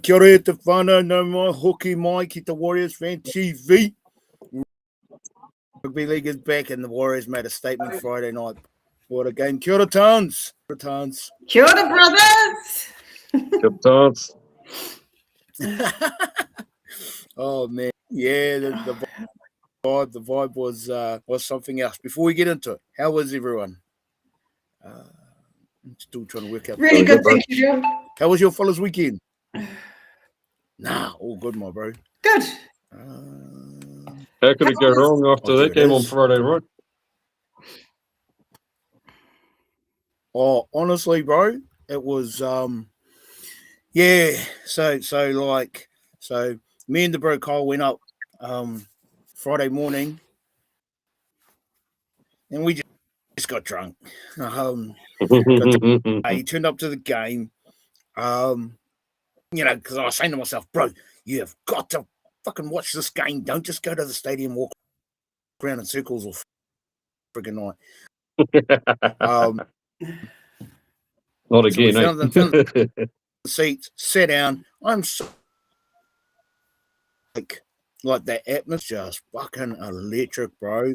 Kia ora te whānau, no more hoki mai ki the Warriors Fan TV. Rugby League is back and the Warriors made a statement Friday night. What a game. Kia ora, Towns. Kia ora, Towns. Kia ora, brothers. Good thoughts. Oh, man. Yeah, the vibe was something else. Before we get into it, how was everyone? I'm still trying to work out. Really good, thank you, Joe. How was your fellas' weekend? Nah, all good, my bro. Good. How could it go wrong after that game on Friday, right? Oh, honestly, bro, it was yeah. So me and the bro Kyle went up Friday morning, and we just got drunk. He turned up to the game. You know, because I was saying to myself, bro, you have got to fucking watch this game. Don't just go to the stadium, walk around in circles all friggin' night. Not again, so we found the seats, sat down. I'm so like that atmosphere, just fucking electric, bro.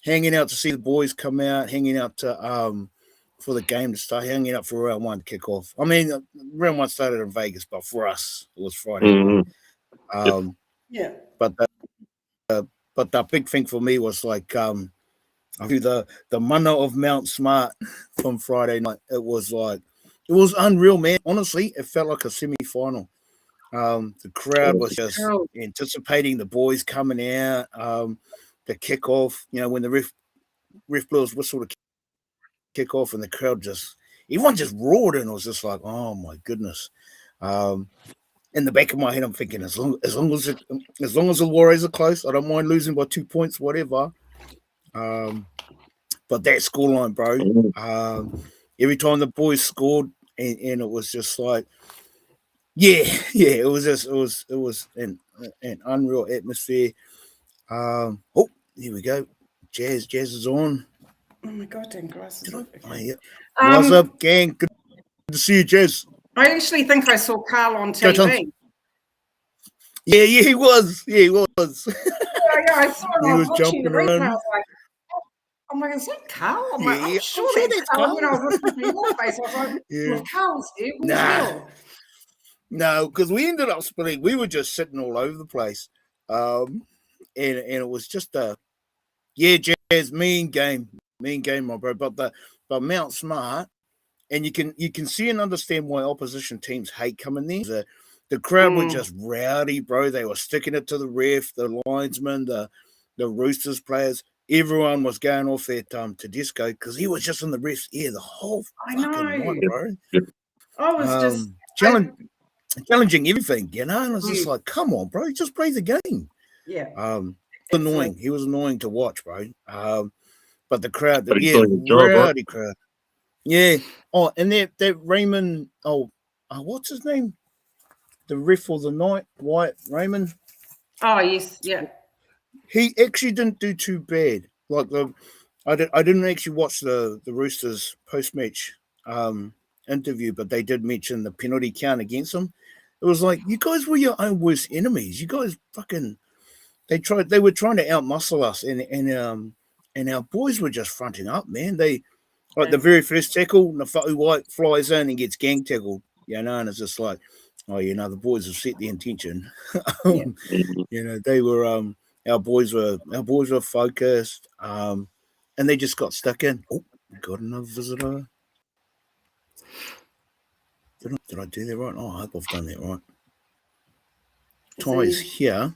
Hanging out to see the boys come out, hanging out to for the game to start, hanging out for round one to kick off. I mean, round one started in Vegas, but for us, it was Friday night. Yeah. But the big thing for me was like the mana of Mount Smart from Friday night. It was unreal, man. Honestly, it felt like a semi-final. The crowd was just anticipating the boys coming out, the kickoff. You know, when the ref blew his whistle to kick off, and the crowd everyone just roared, and it was just like, oh my goodness. In the back of my head, I'm thinking, as long as the Warriors are close, I don't mind losing by 2 points, whatever. But that scoreline, bro, every time the boys scored, and it was just like, it was an unreal atmosphere. Oh, here we go. Jazz is on. Oh my god, dang grass. What's up, gang? Good to see you, Jazz. I actually think I saw Carl on TV. Yeah, he was. Yeah, I saw him. He was watching jumping the replay. around. I'm like, is that Carl? I'm like, Yeah, I'm sure that's Carl. When I was looking at your face, I was like, well, Carl's here. Nah. No, because we ended up splitting. We were just sitting all over the place. And it was just Jazz, mean game, my bro. But Mount Smart, and you can see and understand why opposition teams hate coming there. The crowd were just rowdy, bro. They were sticking it to the ref, the linesman, the Roosters players. Everyone was going off at Tedesco because he was just in the ref's ear the whole fucking night, bro. I was just challenging everything, you know. And I was just like, come on, bro, just play the game. Yeah. Annoying. He was annoying to watch, bro. But the crowd, rowdy crowd. Yeah. Oh, and that Raymond. Oh, what's his name? The ref for the night, Wyatt Raymond. Oh yes, yeah. He actually didn't do too bad. Like I didn't actually watch the Roosters post match interview, but they did mention the penalty count against him. It was like, you guys were your own worst enemies. You guys fucking. They were trying to outmuscle us, and our boys were just fronting up, man. They the very first tackle, Nafa'u White flies in and gets gang tackled, you know, and it's just like, oh, you know, the boys have set the intention. You know, they were our boys were focused, and they just got stuck in. Oh, got another visitor. Did I do that right? Oh, I hope I've done that right. Ty's here.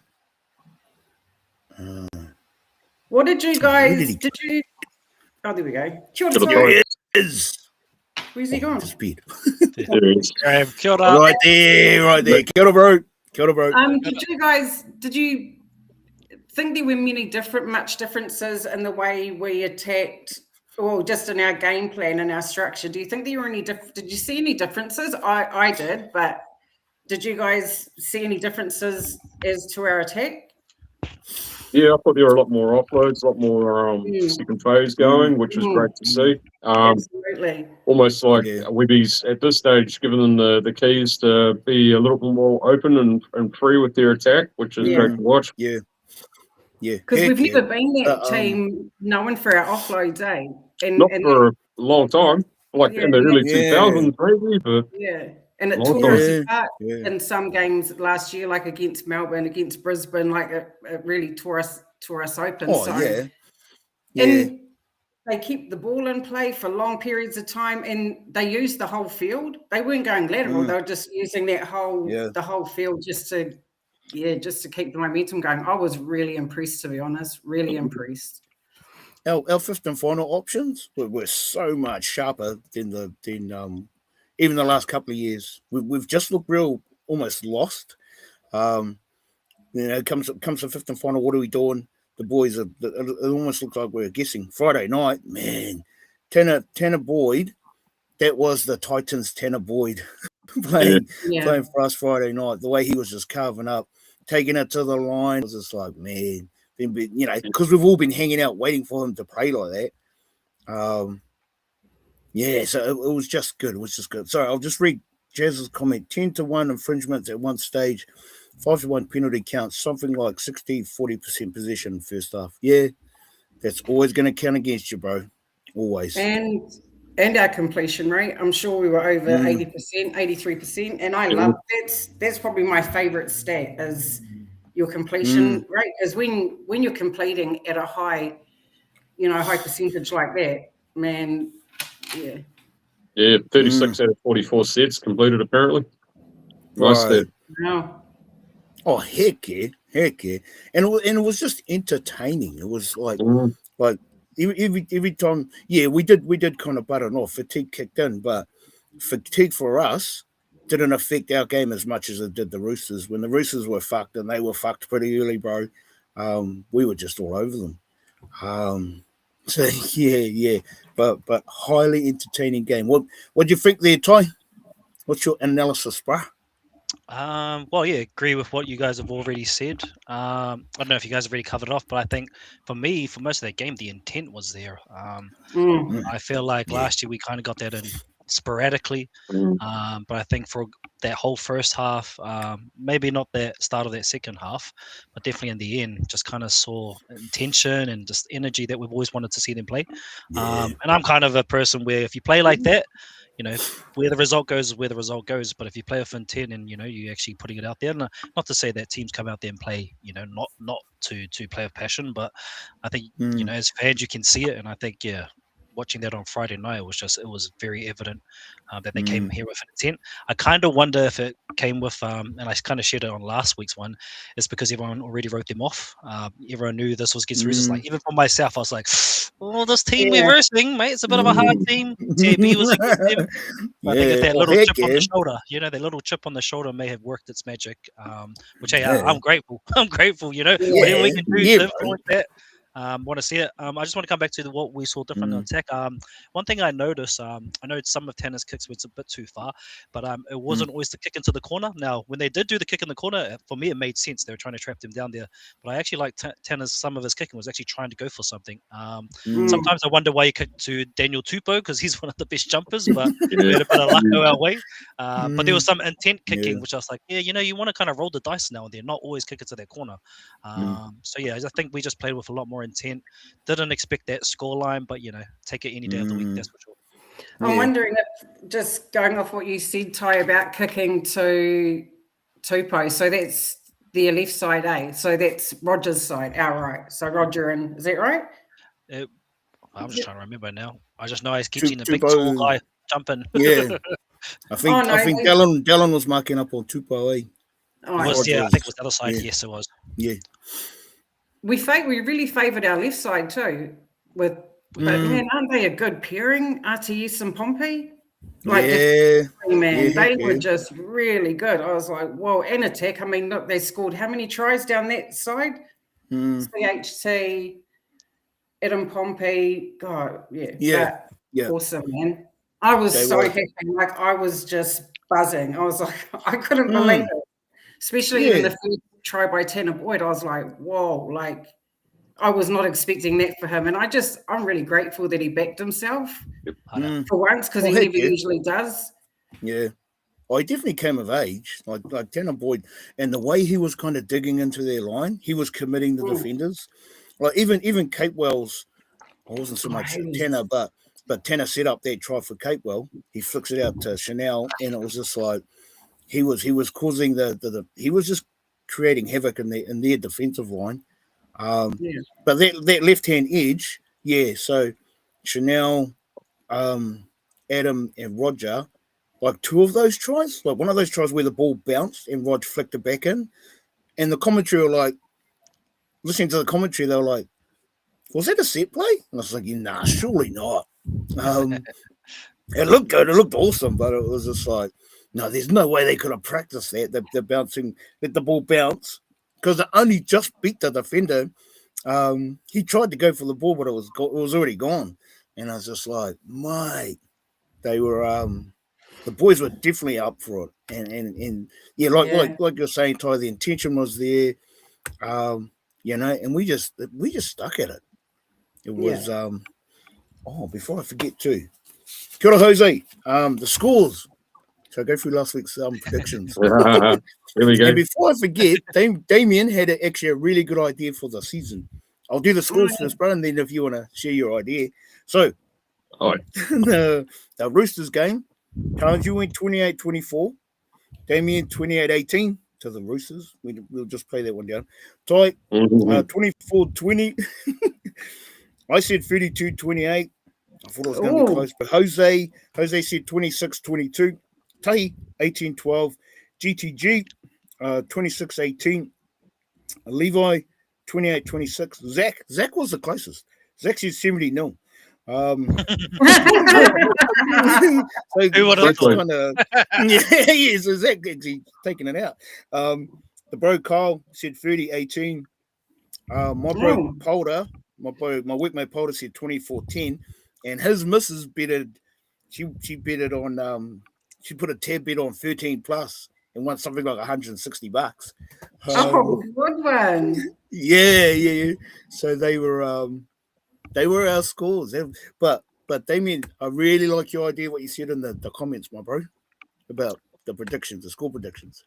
What did you guys? Oh, there we go. Where's he gone? Speed. Kia ora. Right there. Kia ora, bro. Did you think there were much differences in the way we attacked, or just in our game plan and our structure? Do you think there were any? Did you see any differences? I did, but did you guys see any differences as to our attack? Yeah, I thought there were a lot more offloads, a lot more second phase going, which was great to see. Absolutely. Almost like Webby's at this stage giving them the keys to be a little bit more open and free with their attack, which is great to watch. Yeah. Because we've never been that team known for our offloads, eh? Not for a long time, like in the early 2000s, maybe, but and it tore us apart in some games last year, like against Melbourne, against Brisbane, like it really tore us open. And they keep the ball in play for long periods of time, and they used the whole field. They weren't going lateral; they were just using that the whole field just to keep the momentum going. I was really impressed, to be honest. Really impressed. Our fifth and final options were so much sharper than even the last couple of years. We've just looked almost lost. Comes to fifth and final. What are we doing? The boys it almost looks like we're guessing. Friday night, man, Tanner Boyd. That was the Titans' Tanner Boyd playing for us Friday night. The way he was just carving up, taking it to the line, it was just like, man, because we've all been hanging out waiting for him to play like that. So it was just good. It was just good. Sorry, I'll just read Jazz's comment. 10-1 infringements at one stage, 5-1 penalty counts, something like 60-40% possession first half. Yeah, that's always going to count against you, bro. Always. And our completion rate, I'm sure we were over 80%, 83%. And I love that's probably my favorite stat is your completion rate. Because when you're completing at a high percentage like that, man, Yeah, 36 out of 44 sets completed apparently. Nice stat. Wow. Oh, heck yeah. And it was just entertaining. It was like every time, we did kind of button off. Fatigue kicked in, but fatigue for us didn't affect our game as much as it did the Roosters. When the Roosters were fucked, and they were fucked pretty early, bro, we were just all over them. But highly entertaining game. What do you think there, Ty? What's your analysis, bro? Agree with what you guys have already said. I don't know if you guys have already covered it off, but I think for most of that game, the intent was there. I feel like last year we kind of got that in sporadically, but I think for that whole first half, maybe not the start of that second half, but definitely in the end, just kind of saw intention and just energy that we've always wanted to see them play. And I'm kind of a person where if you play like that, where the result goes is where the result goes. But if you play with intent and you're actually putting it out there, and not to say that teams come out there and play, not to play with passion, but I think as fans you can see it, and I think watching that on Friday night, it was very evident that they came here with an intent. I kind of wonder if it came with, and I kind of shared it on last week's one, is because everyone already wrote them off. Everyone knew this was against Roosters. Like even for myself, I was like, "Oh, this team we're versing, mate, it's a bit of a hard team." TAB was against them. I think if that little chip on the shoulder, that little chip on the shoulder may have worked its magic. Which I'm grateful. I'm grateful. Whatever we can do to influence that. Want to see it. I just want to come back to what we saw different on attack. One thing I noticed, I know some of Tanner's kicks went a bit too far, but it wasn't always the kick into the corner. Now, when they did do the kick in the corner, for me, it made sense. They were trying to trap them down there. But I actually like Tanner's, some of his kicking was actually trying to go for something. Sometimes I wonder why he kicked to Daniel Tupou, because he's one of the best jumpers, but we had a bit of luck go our way. But there was some intent kicking, which I was like, you want to kind of roll the dice now and then, not always kick it to that corner. I think we just played with a lot more intent. Didn't expect that scoreline, but take it any day of the week, that's for sure. I'm wondering if, just going off what you said, Ty, about kicking to Tupou, so that's the left side, so that's Roger's side, our right. So Roger, and is that right? I'm just trying to remember now. I just know I keep seeing a big tall guy jumping. I think Dallin was marking up on Tupou. I think it was the other side. Yes, it was. Yeah. We really favoured our left side too, but man, aren't they a good pairing, RTS and Pompey? They were just really good. I was like, whoa, and attack. I mean, look, they scored how many tries down that side? CHT, Ed Pompey, God, awesome, man. I was so happy. Like I was just buzzing. I was like, I couldn't believe it, especially in the first try by Tanner Boyd. I was like, whoa, like I was not expecting that for him, and I'm really grateful that he backed himself for once, because he never usually does. Yeah. Well, he definitely came of age, like Tanner Boyd, and the way he was kind of digging into their line, he was committing the defenders. Like even Cape Wells, I wasn't so much Tanner, but Tanner set up that try for Cape Well. He flicks it out to Chanel, and it was just like he was causing he was just creating havoc in their defensive line. But that left hand edge, so Chanel, Adam, and Roger. Like two of those tries, like one of those tries where the ball bounced and Rod flicked it back in. And the commentary were like, listening to the commentary, they were like, was that a set play? And I was like, nah, surely not. It looked good. It looked awesome. But it was just like, no, there's no way they could have practiced that. They're bouncing, let the ball bounce. Because it only just beat the defender. He tried to go for the ball, but it was already gone. And I was just like, mate, they were... the boys were definitely up for it, and like you're saying, Ty, the intention was there, and we just stuck at it. It was before I forget too, kia ora, Jose. The scores. So I go through last week's predictions. Here we go. And before I forget, Damien had actually a really good idea for the season. I'll do the scores first, bro, and then if you want to share your idea. So, the Roosters game. Carnes, you went 28-24. Damien, 28-18 to the Roosters. We'll just play that one down. Ty, 24-20. I said 32-28. I thought it was going to be close. But Jose said 26-22. Tahi, 18-12. GTG, 26-18. Levi, 28-26. Zach was the closest. Zach said 70-0. So so Zach actually taking it out. The bro Kyle said 30-18. My bro Polder, my workmate Polder said 24-10, and his missus betted. She betted on she put a tab bet on 13 plus and won something like $160. Good one. Yeah. So they were our scores. But Damien, I really like your idea, what you said in the comments, my bro, about the predictions, the score predictions.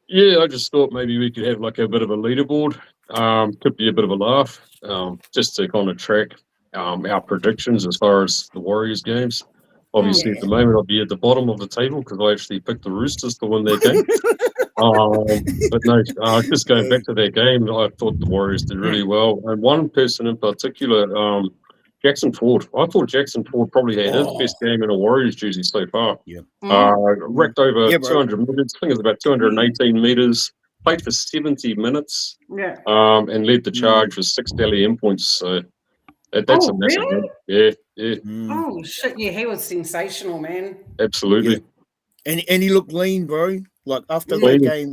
Yeah, I just thought maybe we could have like a bit of a leaderboard. Could be a bit of a laugh, just to kind of track our predictions as far as the Warriors games. Obviously, at the moment, I'll be at the bottom of the table because I actually picked the Roosters to win that game. But no, just going back to that game, I thought the Warriors did really well. And one person in particular, Jackson Ford. I thought Jackson Ford probably had his best game in a Warriors jersey so far. Yeah. Racked over 200 meters. I think it was about 218 meters. Played for 70 minutes. Yeah. And led the charge with 6 LEM points. So that's a massive win. Yeah. Oh shit! Yeah, he was sensational, man. Absolutely. Yeah. And he looked lean, bro. Like after the game,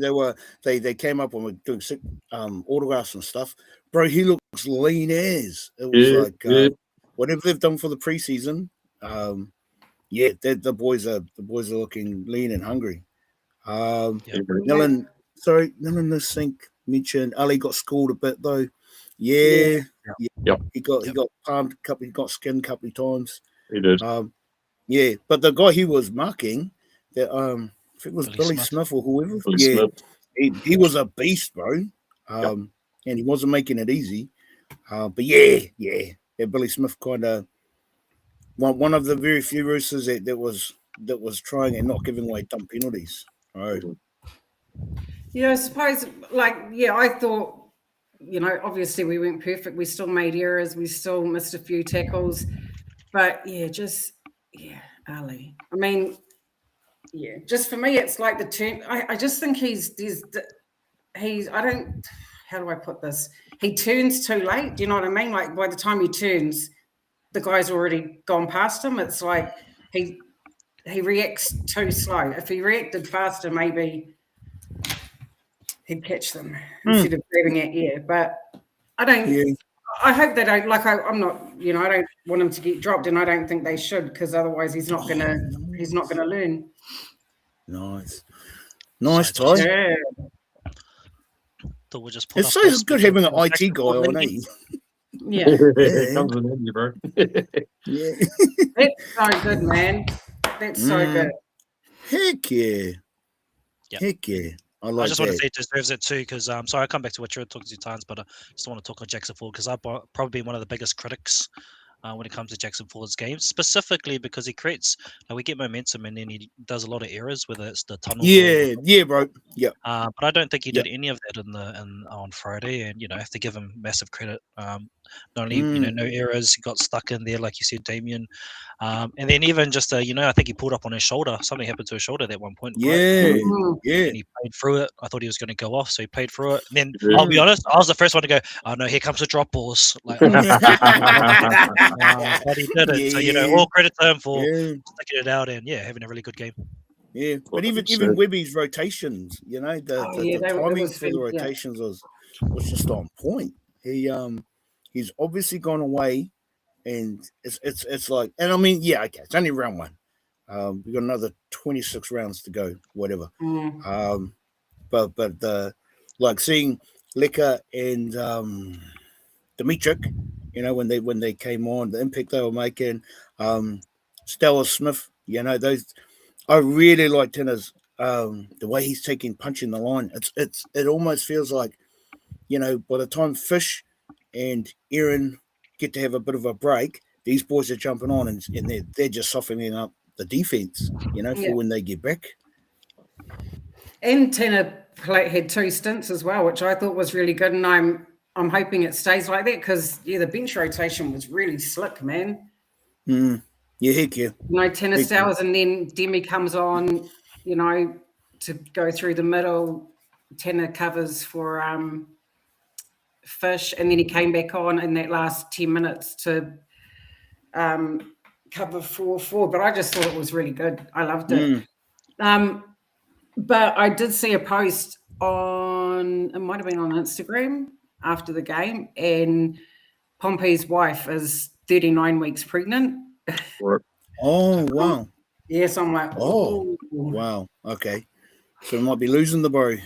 they came up and were doing autographs and stuff. Bro, he looks lean as. It was whatever they've done for the preseason. The boys are looking lean and hungry. Dylan, this thing mentioned Ali got schooled a bit though. Yeah. He got palmed he got skinned a couple of times. He did. But the guy he was marking, that I think it was Billy Smith or whoever. Smith. He was a beast, bro. And he wasn't making it easy. But that Billy Smith kind of one of the very few Roosters that was trying and not giving away dumb penalties. Right. Yeah, I suppose. I thought. Obviously we weren't perfect. We still made errors. We still missed a few tackles. But, Ali. I mean, just for me, it's like the turn. I just think how do I put this? He turns too late. Do you know what I mean? Like by the time he turns, the guy's already gone past him. It's like he reacts too slow. If he reacted faster, maybe he'd catch them instead of grabbing at air. But I don't. Yeah. I hope they don't. I'm not. I don't want him to get dropped, and I don't think they should, because otherwise he's not gonna learn. Nice, Ty. Yeah. We'll just it's so good having an IT guy on, eh? Yeah. It comes in handy, bro. Yeah. That's so good, man. That's so good. Heck yeah. Yep. Heck yeah. I I like just want to that. say it deserves it too, because sorry, I come back to what you're talking to times, but I just want to talk on Jackson Ford because I've probably been one of the biggest critics when it comes to Jackson Ford's games, specifically because he creates, we get momentum and then he does a lot of errors, whether it's the tunnel ball. Yeah, bro. Yeah. But I don't think he Yep. did any of that on Friday, and I have to give him massive credit. Not only no errors, he got stuck in there, like you said, Damien, and then even just I think he pulled up on his shoulder. Something happened to his shoulder at that one point. Yeah. Right? Yeah. And he played through it. I thought he was going to go off, so he played through it. And then Yeah. I'll be honest, I was the first one to go, "Oh no, here comes the drop balls!" Like, but he did it. So all credit to him for sticking it out and having a really good game. Yeah, but even Webby's rotations, the timing for the rotations was just on point. He's obviously gone away, and it's like, and I mean, okay, it's only round one. We've got another 26 rounds to go, whatever. But like seeing Leka and Dimitrik, when they came on, the impact they were making, Stella Smith, those. I really like Tinner's the way he's punching the line. It almost feels like, by the time Fish and Aaron get to have a bit of a break, these boys are jumping on and they're just softening up the defense, for when they get back. And Tinner had 2 stints as well, which I thought was really good, and I'm hoping it stays like that because the bench rotation was really slick, man. Yeah, heck yeah. Tennis hours, and then Demi comes on, to go through the middle. Tenor covers for Fish, and then he came back on in that last 10 minutes to cover for Ford. But I just thought it was really good. I loved it. But I did see a post it might have been on Instagram after the game, and Pompey's wife is 39 weeks pregnant. Oh, wow. Yes, I'm like, oh, wow. Okay. So we might be losing the bro.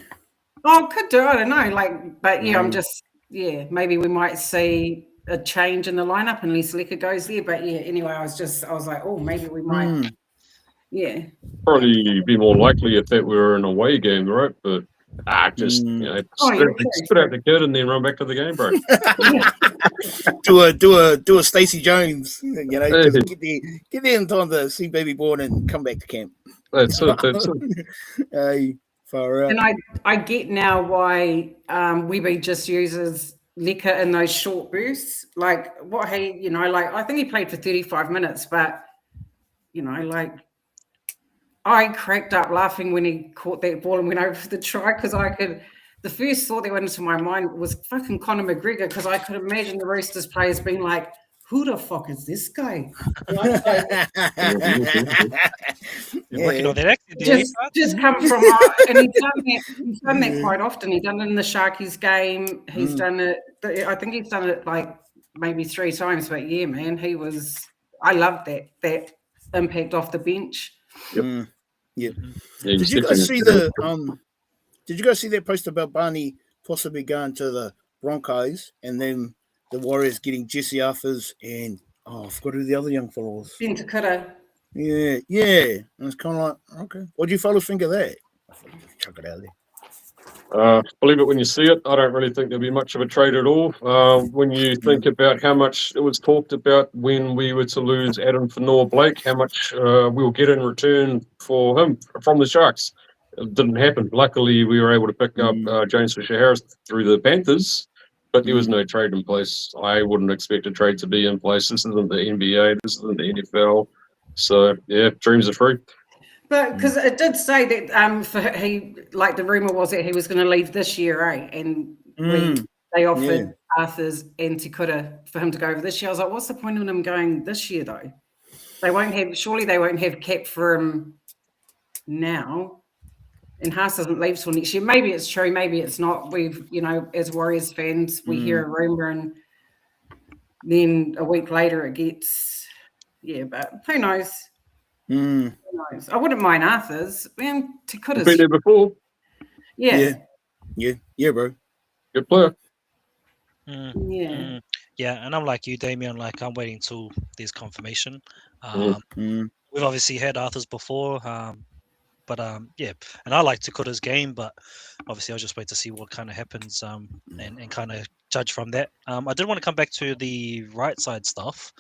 Oh, could do. I don't know. But I'm just, maybe we might see a change in the lineup unless Leka goes there. But anyway, I was like, oh, maybe we might. Yeah. Probably be more likely if that were an away game, right? But spit out the kid and then run back to the game, bro. do a Stacey Jones, just get there in time to see baby born and come back to camp. That's it. Hey, far out. And I get now why Webby just uses Leka in those short bursts. Like what he, I think he played for 35 minutes, but I cracked up laughing when he caught that ball and went over for the try because the first thought that went into my mind was fucking Conor McGregor because I could imagine the Roosters players being like, who the fuck is this guy? Working on that just come from, and he's done that quite often. He's done it in the Sharkies game. He's done it, I think he's done it like maybe 3 times, but yeah, man, I loved that impact off the bench. Yep. Did you guys see that post about Barney possibly going to the Broncos and then the Warriors getting Jesse Arthurs and I forgot who the other young fellow was. Ben Takura. Yeah. And it's kind of like, okay. What do you fellas think of that? Chuck it out there. Believe it when you see it. I don't really think there'll be much of a trade at all. When you think about how much it was talked about when we were to lose Adam Fanor-Blake, how much we'll get in return for him from the Sharks. It didn't happen. Luckily, we were able to pick up James Fisher-Harris through the Panthers, but there was no trade in place. I wouldn't expect a trade to be in place. This isn't the NBA. This isn't the NFL. So, dreams are free. But because it did say that the rumor was that he was going to leave this year, right? And they offered Arthur's and Takura for him to go over this year. I was like, what's the point of him going this year though? They won't have cap for him now. And Haas doesn't leave till next year. Maybe it's true, maybe it's not. We've, as Warriors fans, we hear a rumor and then a week later it gets, but who knows? Who knows? I wouldn't mind Arthur's. Man, Takura's been there before. Yeah, bro. Good player. Yeah. Yeah, and I'm like you, Damien. Like I'm waiting till there's confirmation. Mhm. We've obviously had Arthur's before, but yeah, and I like Takota's game, but obviously I'll just wait to see what kind of happens, and kind of judge from that. I did want to come back to the right side stuff.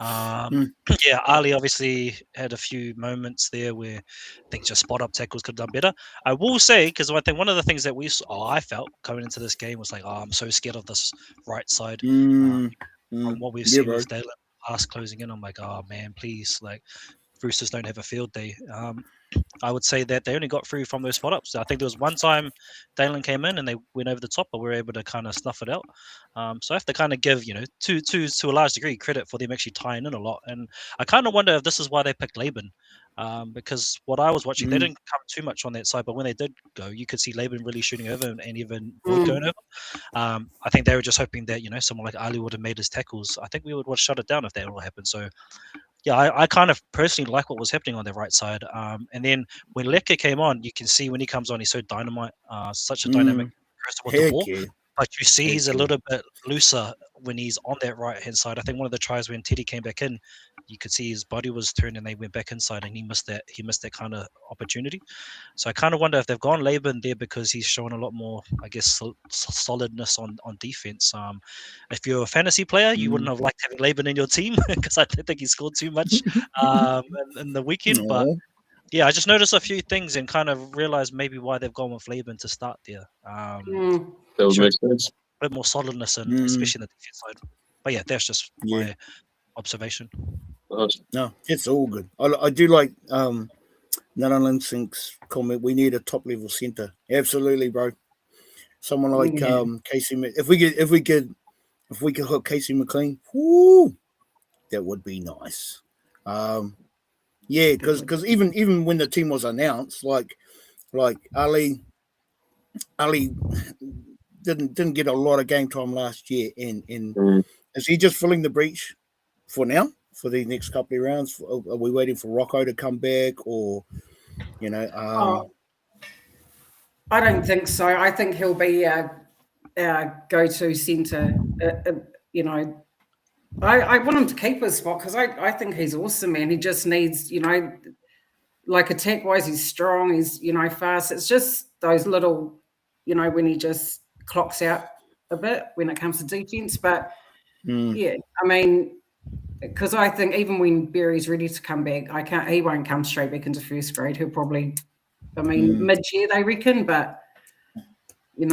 Yeah, Ali obviously had a few moments there where I think just spot up tackles could have done better. I will say, because I think one of the things that I felt coming into this game was like, oh, I'm so scared of this right side. From what we've Yeah, seen bro. with Dalen Pass closing in, I'm like, oh man, please, like Roosters don't have a field day. I would say that they only got through from those spot ups. I think there was one time Dalen came in and they went over the top, but we were able to kind of snuff it out. So I have to kind of give, to a large degree, credit for them actually tying in a lot. And I kind of wonder if this is why they picked Laban. Because what I was watching, they didn't come too much on that side, but when they did go, you could see Laban really shooting over and even Void going over. I think they were just hoping that, someone like Ali would have made his tackles. I think we would shut it down if that all happened. So yeah, I kind of personally like what was happening on the right side. And then when Lecter came on, you can see when he comes on, he's so dynamite, such a dynamic person with the Heck ball. yeah. But you see he's a Heck yeah. little bit looser when he's on that right-hand side. I think one of the tries when Teddy came back in, you could see his body was turned and they went back inside and he missed that kind of opportunity. So I kind of wonder if they've gone Laban there because he's shown a lot more, I guess, solidness on defense. If you're a fantasy player, you wouldn't have liked having Laban in your team because I don't think he scored too much in the weekend. But Aw. yeah, I just noticed a few things and kind of realized maybe why they've gone with Laban to start there. That would Sure. make sense. A bit more solidness and especially in the defense side. But yeah, that's just my observation. Nice. No, it's all good. I do like Nanalan Sink's comment. We need a top level center. Absolutely, bro. Someone like Casey. If we could hook Casey McLean, whoo, that would be nice. Yeah, because even when the team was announced, like Ali didn't get a lot of game time last year, and is he just filling the breach for now for the next couple of rounds? Are we waiting for Rocco to come back, or I don't think so. I think he'll be our go-to centre. I want him to keep his spot because I think he's awesome, man. He just needs, like attack-wise, he's strong, he's, fast. It's just those little, when he just clocks out a bit when it comes to defence. But, yeah, I mean, because I think even when Berry's ready to come back, he won't come straight back into first grade. He'll probably, mid-year, they reckon, but, he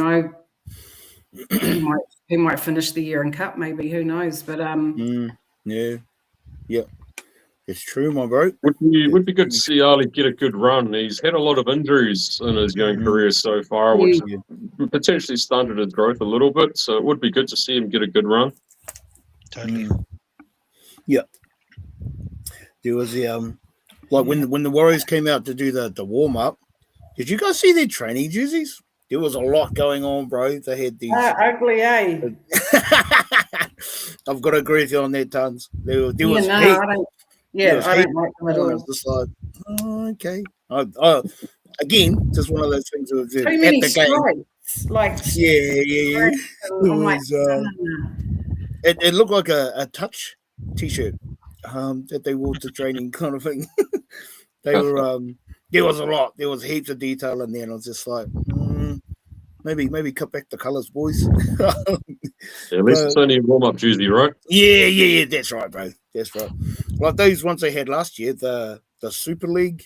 might finish the year in cup, maybe. Who knows? But yeah, it's true, my bro. Would be good to see Ali get a good run. He's had a lot of injuries in his young career so far, which potentially stunted his growth a little bit. So it would be good to see him get a good run. Totally. Yeah. There was the like when the Warriors came out to do the warm up. Did you guys see their training jerseys? There was a lot going on, bro. They had these ugly, eh? I've got to agree with you on that, Tons. There was heat. I don't like them at all. It's just like, okay. Again, just one of those things that Too many stripes. Like, yeah. I'm like, It looked like a touch t-shirt that they wore to training kind of thing. They were there was a lot. There was heaps of detail in there, and I was just like, maybe cut back the colours, boys. At least it's only a warm-up jersey, right? Yeah. That's right, bro. That's right. Like those ones they had last year, the Super League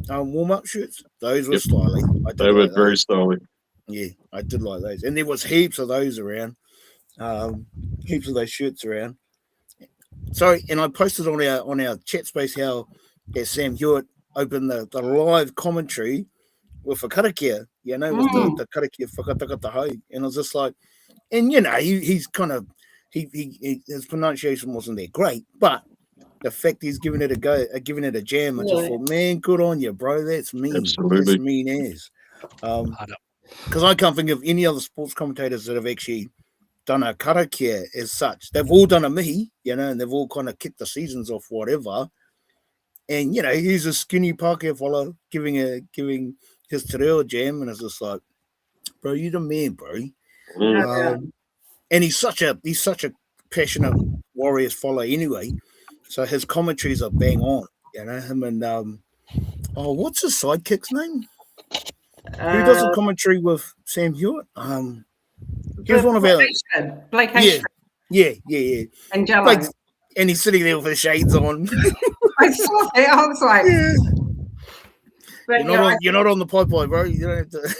warm-up shirts. Those were stylish. They were very stylish. Yeah, I did like those, and there was heaps of those around. Heaps of those shirts around. Sorry, and I posted on our chat space how Sam Hewitt opened the live commentary with a karakia, with the karakia whakatakatahau. And I was just like, and he's kind of his pronunciation wasn't that great, but the fact he's giving it a go, giving it a jam, I just thought, man, good on you, bro. That's mean. Absolutely. That's mean as. Because I can't think of any other sports commentators that have actually done a karakia as such. They've all done a mihi, and they've all kind of kicked the seasons off, whatever. And he's a skinny Pākehā fellow giving his te reo jam, and it's just like, bro, you the man, bro. And he's such a passionate Warriors follow anyway, so his commentaries are bang on. You know him and what's his sidekick's name? Who does the commentary with Sam Hewitt? He was one of our Blake Ashford. Yeah. And Jello. Like, and he's sitting there with his shades on. I saw that. I was like, but you're not on the pipeline, bro. You don't have to.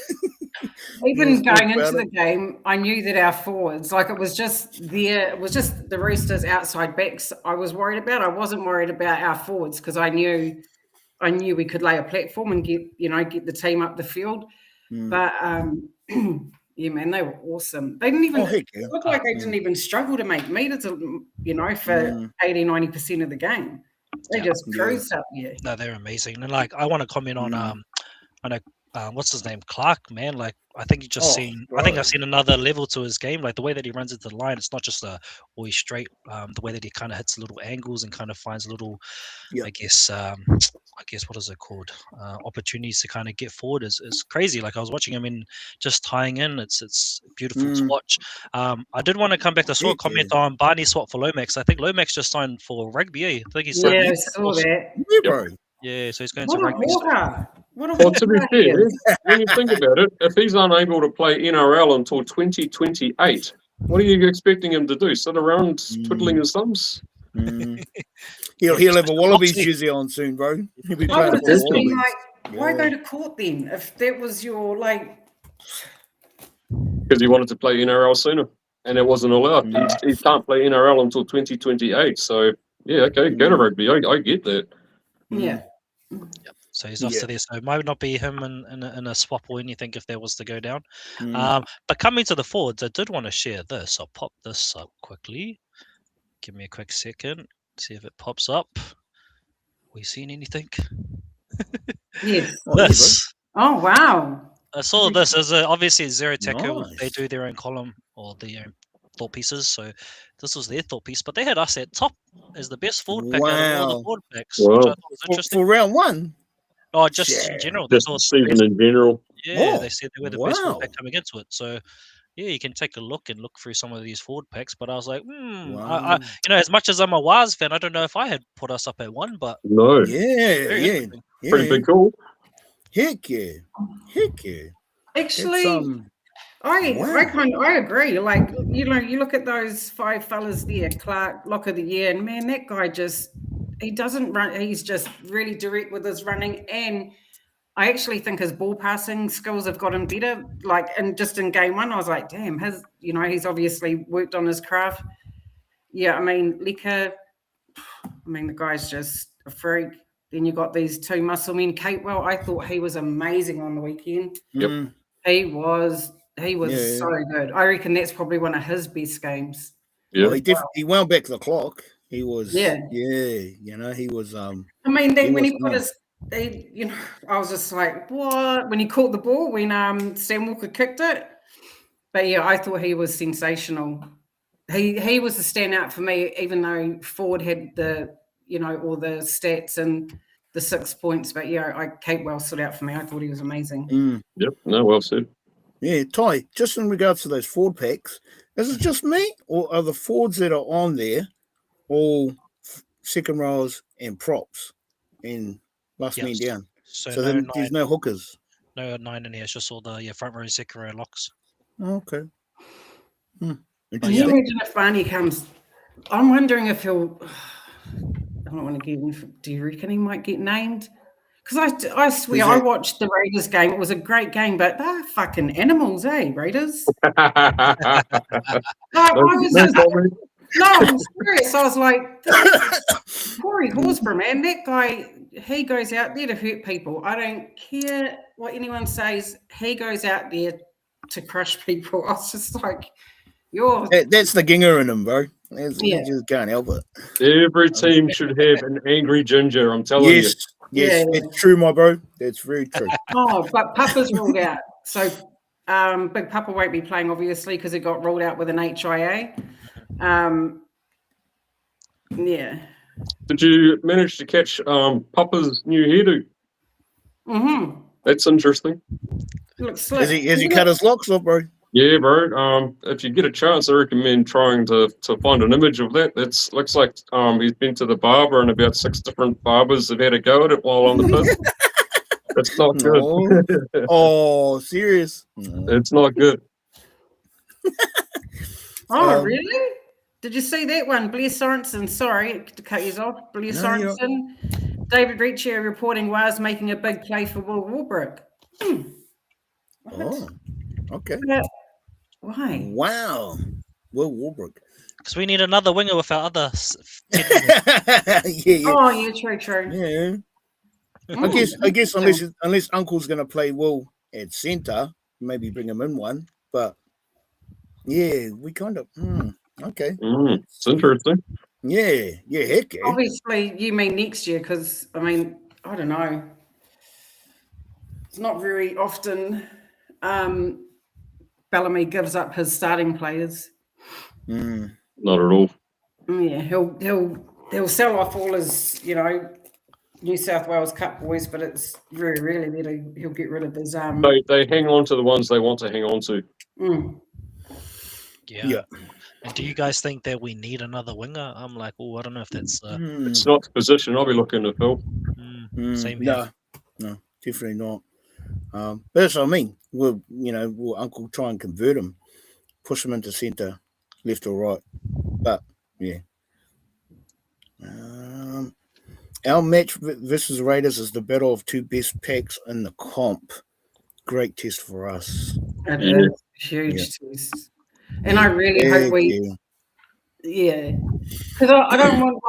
Even going into the game, I knew that our forwards, like it was just the Roosters outside backs I was worried about. I wasn't worried about our forwards because I knew we could lay a platform and get the team up the field. But yeah, man, they were awesome. They didn't even look like they didn't even struggle to make meters, for 80-90% of the game. They just cruised up here. No, they're amazing. And like, I want to comment on what's his name, Clark, man. Like, I think I think I've seen another level to his game. Like the way that he runs into the line, it's not just always straight. The way that he kind of hits little angles and kind of finds little, I guess what is it called? Opportunities to kind of get forward is crazy. Like I was watching him in just tying in. It's beautiful to watch. I did want to come back to saw a comment on Barney swap for Lomax. I think Lomax just signed for rugby. I think he's signed. Yeah, I saw that. Yeah, so he's going to rugby. Well, to be fair, when you think about it, if he's unable to play NRL until 2028, what are you expecting him to do? Sit around twiddling his thumbs? He'll have a Wallabies jersey on soon, bro. He'll be I playing would for just Wallabies. be like, why go to court then? If that was your Because he wanted to play NRL sooner, and it wasn't allowed. He can't play NRL until 2028. So yeah, okay, go to rugby. I get that. Yeah. Yep. So he's off to there. So it might not be him in a swap or anything if there was to go down. But coming to the forwards, I did want to share this. I'll pop this up quickly. Give me a quick second. See if it pops up. We seen anything? Yes. This. Oh wow. I saw this as obviously Zero Techo. Nice. They do their own column or their own thought pieces. So this was their thought piece, but they had us at top as the best forward pack out of all the forward packs. Which I thought was interesting. For round one. Oh, just in general. Just the season in general. Yeah, they said they were the best forward pack coming into it. So yeah, you can take a look and look through some of these forward packs. But I was like, I as much as I'm a Waahs fan, I don't know if I had put us up at one, but no, yeah, pretty big cool. Heck yeah. Actually, I agree. Like you look at those five fellas there, Clark, Lock of the Year, and man, that guy he doesn't run. He's just really direct with his running, and I actually think his ball passing skills have gotten better. Like, and just in game one, I was like, damn, he's obviously worked on his craft. Yeah, I mean, Lika, the guy's just a freak. Then you got these two muscle men. Catewell, I thought he was amazing on the weekend. Yep. He was so good. I reckon that's probably one of his best games. Yeah. Well, he wound back the clock. He was he was when he put his I was just like, what? When he caught the ball, when Sam Walker kicked it. But yeah, I thought he was sensational. He was the standout for me, even though Ford had the all the stats and the 6 points. But yeah, Catewell stood out for me. I thought he was amazing. Yep. No, well said. Yeah, Ty, just in regards to those forward packs, is it just me, or are the forwards that are on there all second rows and props and last man down? So then there's no hookers. No 9 in here. It's just all the front row, second row locks. Okay. Can you imagine if Barney comes? I'm wondering if he'll. I don't want to get him. Do you reckon he might get named? Because I swear I watched the Raiders game. It was a great game, but they're fucking animals, Raiders? I was serious. I was like, Corey Horsburgh, man, that guy, he goes out there to hurt people. I don't care what anyone says. He goes out there to crush people. I was just like, that's the ginger in him, bro. You just can't help it. Every team should have an angry ginger, I'm telling you. Yes, it's true, my bro. That's very true. But Papa's ruled out. So Big Papa won't be playing, obviously, because he got ruled out with an HIA. Did you manage to catch Papa's new hairdo? Mm-hmm. That's interesting. Looks slick. Has he cut his locks off, bro? Yeah, bro. If you get a chance, I recommend trying to find an image of that. That's looks like he's been to the barber, and about 6 different barbers have had a go at it while on the pitch. It's not good. No. Oh, serious? No. It's not good. Oh, really? Did you see that one? Blair Sorensen, sorry to cut you off. Blair Sorensen, David Riccio reporting Waahs making a big play for Will Warbrick. Oh, okay. Why? Wow. Will Warbrick. Because we need another winger with our other. Yeah. Oh, yeah, true. Yeah. I guess unless Uncle's going to play Will at centre, maybe bring him in one. But yeah, we kind of okay. It's interesting. Yeah, heck yeah. Obviously, you mean next year because I mean I don't know. It's not very often Bellamy gives up his starting players. Not at all. Yeah, he'll sell off all his New South Wales Cup boys, but it's very rarely that he'll get rid of his They hang on to the ones they want to hang on to. Yeah. And do you guys think that we need another winger? I'm like, I don't know if that's. It's not the position I'll be looking to fill. Same here. No, definitely not. But that's what I mean. Will Uncle try and convert him, push him into centre, left or right. But yeah. Our match versus Raiders is the battle of two best packs in the comp. Great test for us. It is huge test. And I really hope because I don't want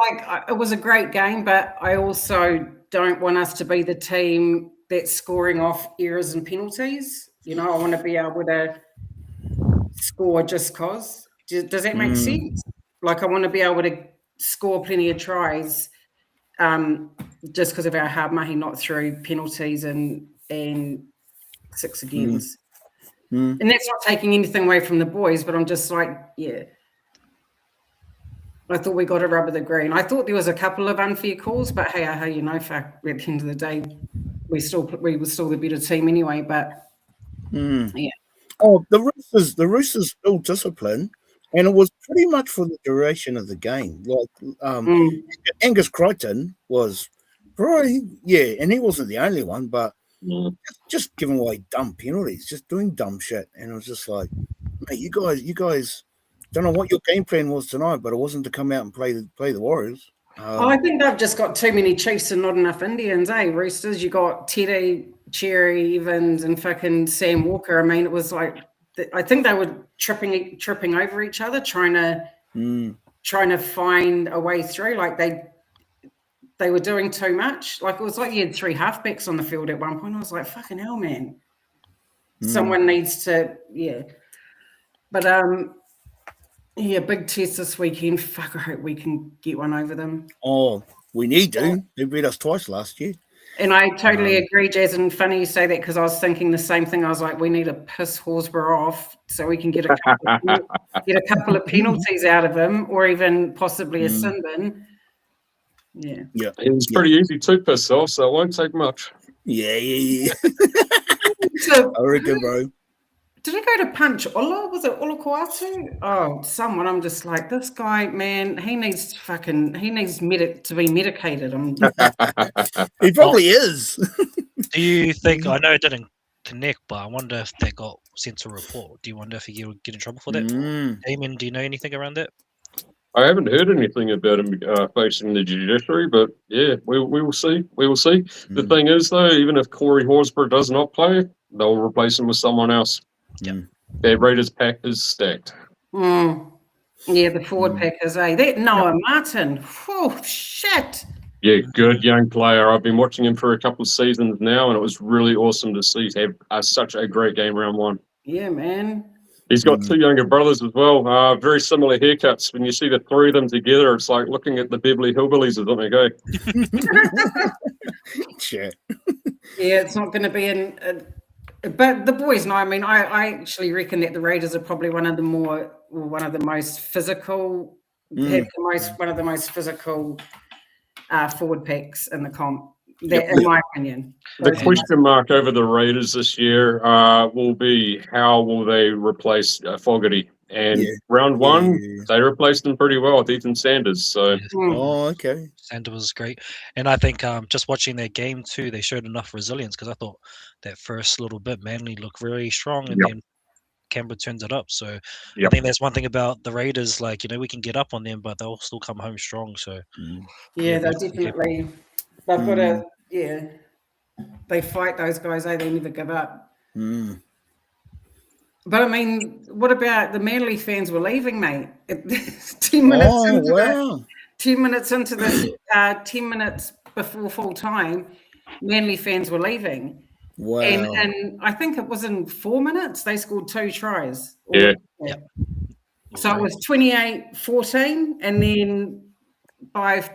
it was a great game, but I also don't want us to be the team that's scoring off errors and penalties. I want to be able to score just cause. Does that make sense? Like I want to be able to score plenty of tries just because of our hard mahi, not through penalties and 6 agains. And that's not taking anything away from the boys, but I'm just like, I thought we got a rub of the green. I thought there was a couple of unfair calls, but hey, at the end of the day, we were still the better team anyway. But Oh, the Roosters still discipline, and it was pretty much for the duration of the game. Like Angus Crichton was, and he wasn't the only one, but just giving away dumb penalties, just doing dumb shit, and it was just like, mate, you guys don't know what your game plan was tonight, but it wasn't to come out and play the Warriors. I think they've just got too many Chiefs and not enough Indians, Roosters. You got Teddy, Cherry, Evans, and fucking Sam Walker. I mean, it was like I think they were tripping over each other, trying to find a way through. Like they were doing too much. Like it was like you had 3 halfbacks on the field at one point. I was like, fucking hell, man. Someone needs to, But big test this weekend. Fuck, I hope we can get one over them. Oh, we need to. They beat us twice last year. And I totally agree, Jazz, and funny you say that because I was thinking the same thing. I was like, we need to piss Horsburgh off so we can get a couple of penalties out of him or even possibly a sin bin. Yeah. It's pretty easy to piss off, so it won't take much. Yeah. So, I reckon, bro. Did he go to punch Ola? Was it Ola Koatu? Oh, someone. I'm just like, this guy, man, he needs to be medicated. He probably is. Do you think, I know it didn't connect, but I wonder if they got sent to report. Do you wonder if he would get in trouble for that? Damien, do you know anything around that? I haven't heard anything about him facing the judiciary, but we will see. We will see. The thing is, though, even if Corey Horsburgh does not play, they'll replace him with someone else. Their Raiders pack is stacked. Yeah, the forward packers, That Noah Martin. Oh, shit. Yeah, good young player. I've been watching him for a couple of seasons now, and it was really awesome to see him have such a great game round 1. Yeah, man. He's got 2 younger brothers as well. Very similar haircuts. When you see the 3 of them together, it's like looking at the Beverly Hillbillies or something, Shit. Yeah, it's not going to be but the boys know. I mean, I actually reckon that the Raiders are probably one of the most physical, have one of the most physical forward packs in the comp. in my opinion. The question mark over the Raiders this year will be how will they replace Fogarty? And round one, they replaced him pretty well with Ethan Sanders. So, Oh, okay. Sanders was great, and I think just watching their game too, they showed enough resilience because I thought that first little bit Manly looked very strong, and then Canberra turns it up. So I think that's one thing about the Raiders. Like we can get up on them, but they'll still come home strong. So they definitely they've got to they fight those guys. They never give up. But I mean, what about the Manly fans were leaving, mate? 10 minutes into 10 minutes into this, 10 minutes before full time, Manly fans were leaving. Wow. And I think it was in 4 minutes they scored 2 tries. So it was 28-14, and then by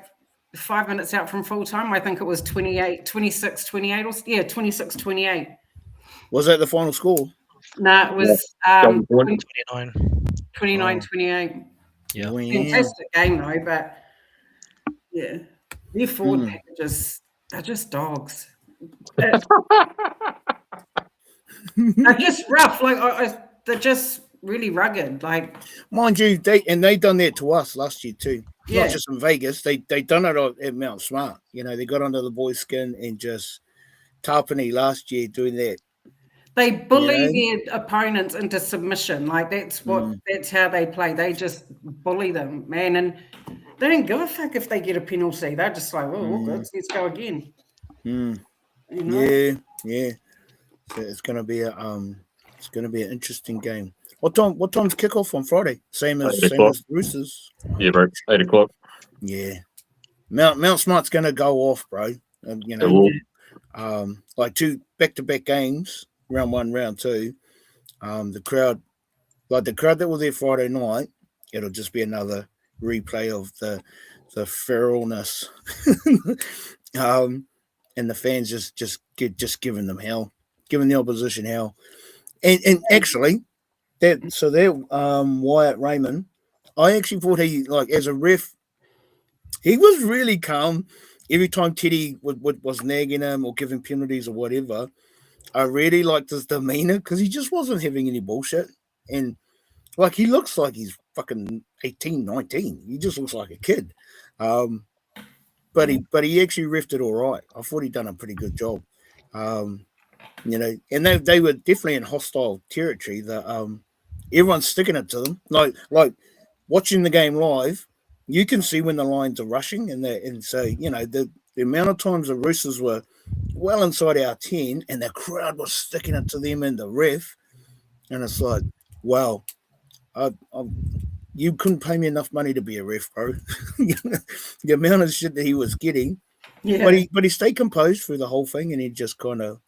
5 minutes out from full time, I think it was 26-28 26-28. Was that the final score? No, it was 29-28. Yeah. Fantastic game though, but their forward packages, they're just dogs. They're just rough. Like they're just really rugged. Like, mind you, they done that to us last year too. Not just in Vegas. They done it at Mount Smart. They got under the boys' skin and just Tarpany last year doing that. They bully their opponents into submission. Like that's how they play. They just bully them, man, and they don't give a fuck if they get a penalty. They're just like, oh, good, let's go again. Yeah. So it's gonna be an interesting game. What time's kickoff on Friday? Same as Roosters. Yeah, bro. 8 o'clock. Yeah. Mount Smart's gonna go off, bro. Like 2 back-to-back games. Round 1, round 2, the crowd that was there Friday night, it'll just be another replay of the feralness, and the fans just giving them hell, giving the opposition hell, and actually that Wyatt Raymond, I actually thought he, like, as a ref, he was really calm every time Teddy was nagging him or giving penalties or whatever. I really liked his demeanor because he just wasn't having any bullshit. And, like, he looks like he's fucking 18, 19. He just looks like a kid. But he actually riffed it all right. I thought he'd done a pretty good job. And they were definitely in hostile territory. Everyone's sticking it to them. Like watching the game live, you can see when the Lions are rushing. And so, the amount of times the Roosters were well inside our 10 and the crowd was sticking it to them and the ref, and it's like, wow, you couldn't pay me enough money to be a ref, bro. The amount of shit that he was getting, but he stayed composed through the whole thing, and he just got on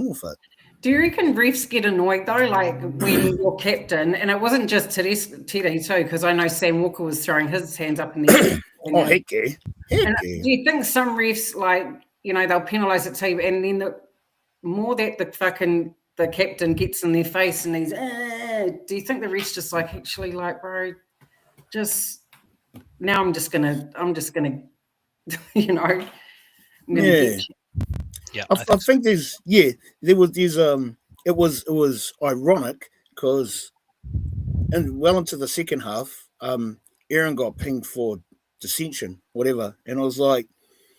with it. Do you reckon refs get annoyed though, like when you're captain? And it wasn't just Teddy too, because I know Sam Walker was throwing his hands up in the air. Heck yeah. Do you think some refs, like, they'll penalise the team, and then the more that the captain gets in their face and he's, do you think the refs just like, actually, like, bro, just now I'm just gonna Yeah, I think there was it was ironic because into the second half, Aaron got pinged for dissension, whatever, and I was like,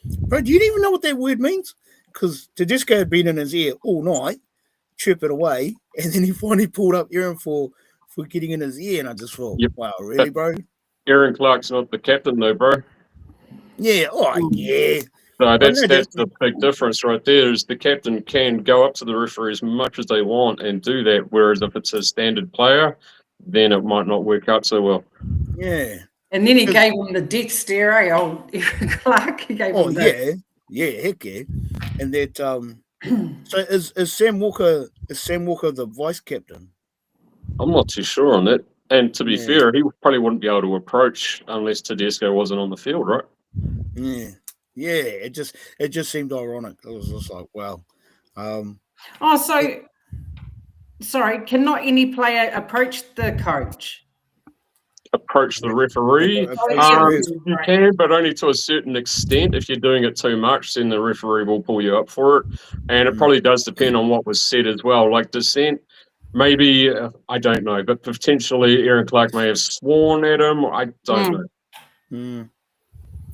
bro, do you even know what that word means? Because Tedesco had been in his ear all night, chirping away, and then he finally pulled up Aaron for getting in his ear, and I just thought, wow, really, bro? Aaron Clark's not the captain, though, bro. Yeah, yeah. No, that's the big difference right there. Is the captain can go up to the referee as much as they want and do that, whereas if it's a standard player, then it might not work out so well. Yeah. And then he gave him the death stare, old Clark. He gave him that. Yeah, heck yeah. And that so is Sam Walker the vice captain? I'm not too sure on that. And to be fair, he probably wouldn't be able to approach unless Tedesco wasn't on the field, right? Yeah. Yeah, it just seemed ironic. It was just like, wow. Sorry, cannot any player approach the coach? approach the referee. You can, but only to a certain extent. If you're doing it too much, then the referee will pull you up for it. And it probably does depend on what was said as well. Like dissent, maybe, I don't know, but potentially Aaron Clark may have sworn at him. I don't know.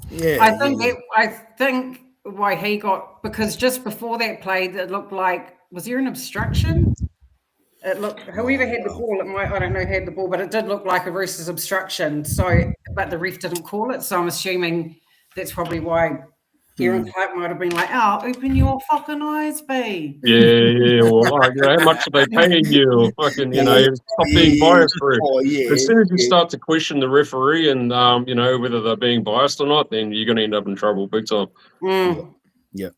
Yeah, I think why he got, because just before that play, it looked like, was there an obstruction? It looked, whoever had the ball, I don't know who had the ball, but it did look like a Roosters obstruction. So, but the ref didn't call it. So I'm assuming that's probably why Aaron Clark might have been like, "Oh, open your fucking eyes, B." Yeah. Well, like, how much are they paying you? Fucking, stop being biased for it. As soon as you start to question the referee and, whether they're being biased or not, then you're going to end up in trouble big time. Yeah.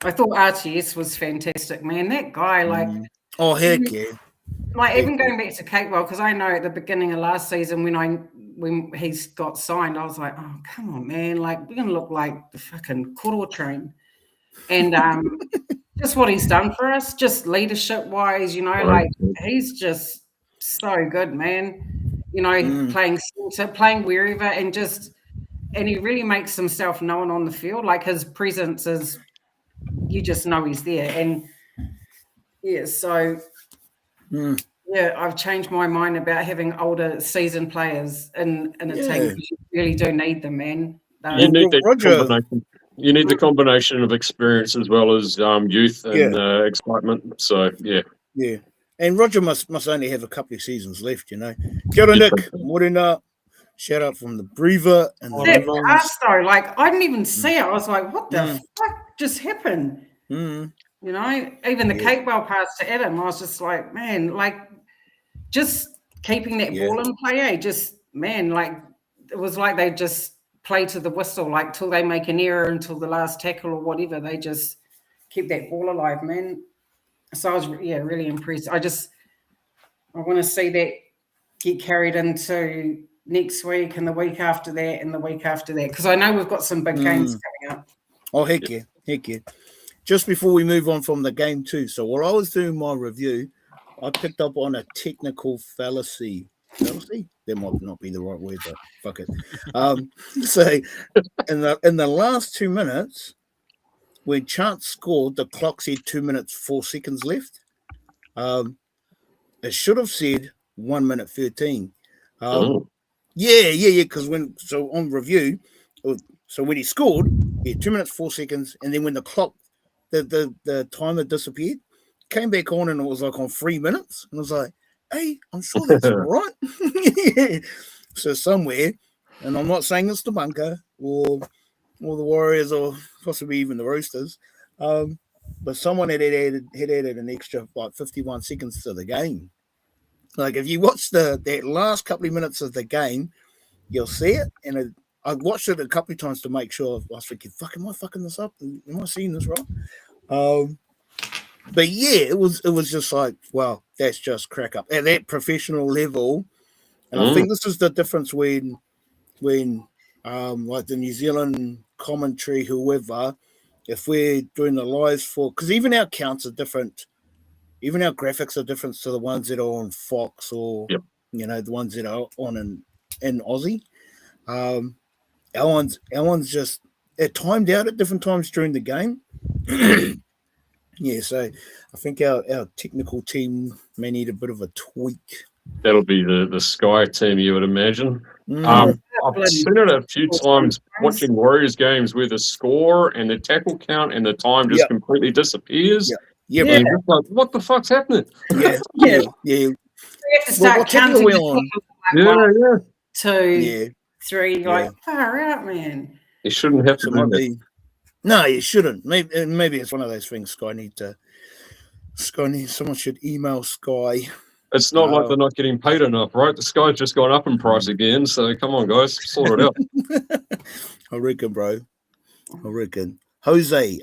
I thought RTS was fantastic, man. That guy, like, heck yeah. Like even going back to Capewell, because I know at the beginning of last season when he's got signed, I was like, oh come on, man, like we're gonna look like the fucking Korero train. And just what he's done for us, just leadership wise, like he's just so good, man. Playing center, playing wherever, and he really makes himself known on the field. Like his presence is, you just know he's there. And so I've changed my mind about having older seasoned players in a team. You really do need them, man. You need that combination. You need the combination of experience as well as youth and excitement. So yeah. And Roger must only have a couple of seasons left, Kia ora, Nick, Morena. Shout out from the Breather and the that pass though, like I didn't even see it. I was like, what the fuck just happened? Even the Capewell pass to Adam, I was just like, man, like just keeping that ball in play, just man, like it was like they just play to the whistle, like till they make an error until the last tackle or whatever. They just keep that ball alive, man. So I was really impressed. I want to see that get carried into next week and the week after that and the week after that, because I know we've got some big games coming up. Oh heck yeah. Just before we move on from the game too, so while I was doing my review, I picked up on a technical fallacy. That might not be the right word, but fuck it. So in the last 2 minutes, when Chance scored, the clock said 2 minutes 4 seconds left. It should have said 1 minute 13. Because on review, so when he scored, 2 minutes 4 seconds, and then when the clock, the timer disappeared, came back on and it was like on 3 minutes, and I was like, hey, I'm sure that's all right. So somewhere, and I'm not saying it's the Bunker or the Warriors or possibly even the Roosters, but someone had added an extra like 51 seconds to the game. Like if you watch that last couple of minutes of the game, you'll see it. And I watched it a couple of times to make sure. I was thinking, "Fuck, am I fucking this up? Am I seeing this right?" But it was just like, wow, that's just crack up at that professional level. And I think this is the difference when like the New Zealand commentary, whoever, if we're doing the lives for, because even our counts are different. Even our graphics are different to the ones that are on Fox or, the ones that are on in Aussie. Our one's just timed out at different times during the game. So I think our technical team may need a bit of a tweak. That'll be the Sky team, you would imagine. I've seen it a few times watching Warriors games where the score and the tackle count and the time just completely disappears. You're just like, what the fuck's happening? We have to start counting. What on? Like 1, 2, 3. Like far out, man. You shouldn't have to do that. No, you shouldn't. Maybe it's one of those things. Someone should email Sky. It's not like they're not getting paid enough, right? The Sky's just gone up in price again. So come on, guys, sort it out. I reckon, bro. Jose,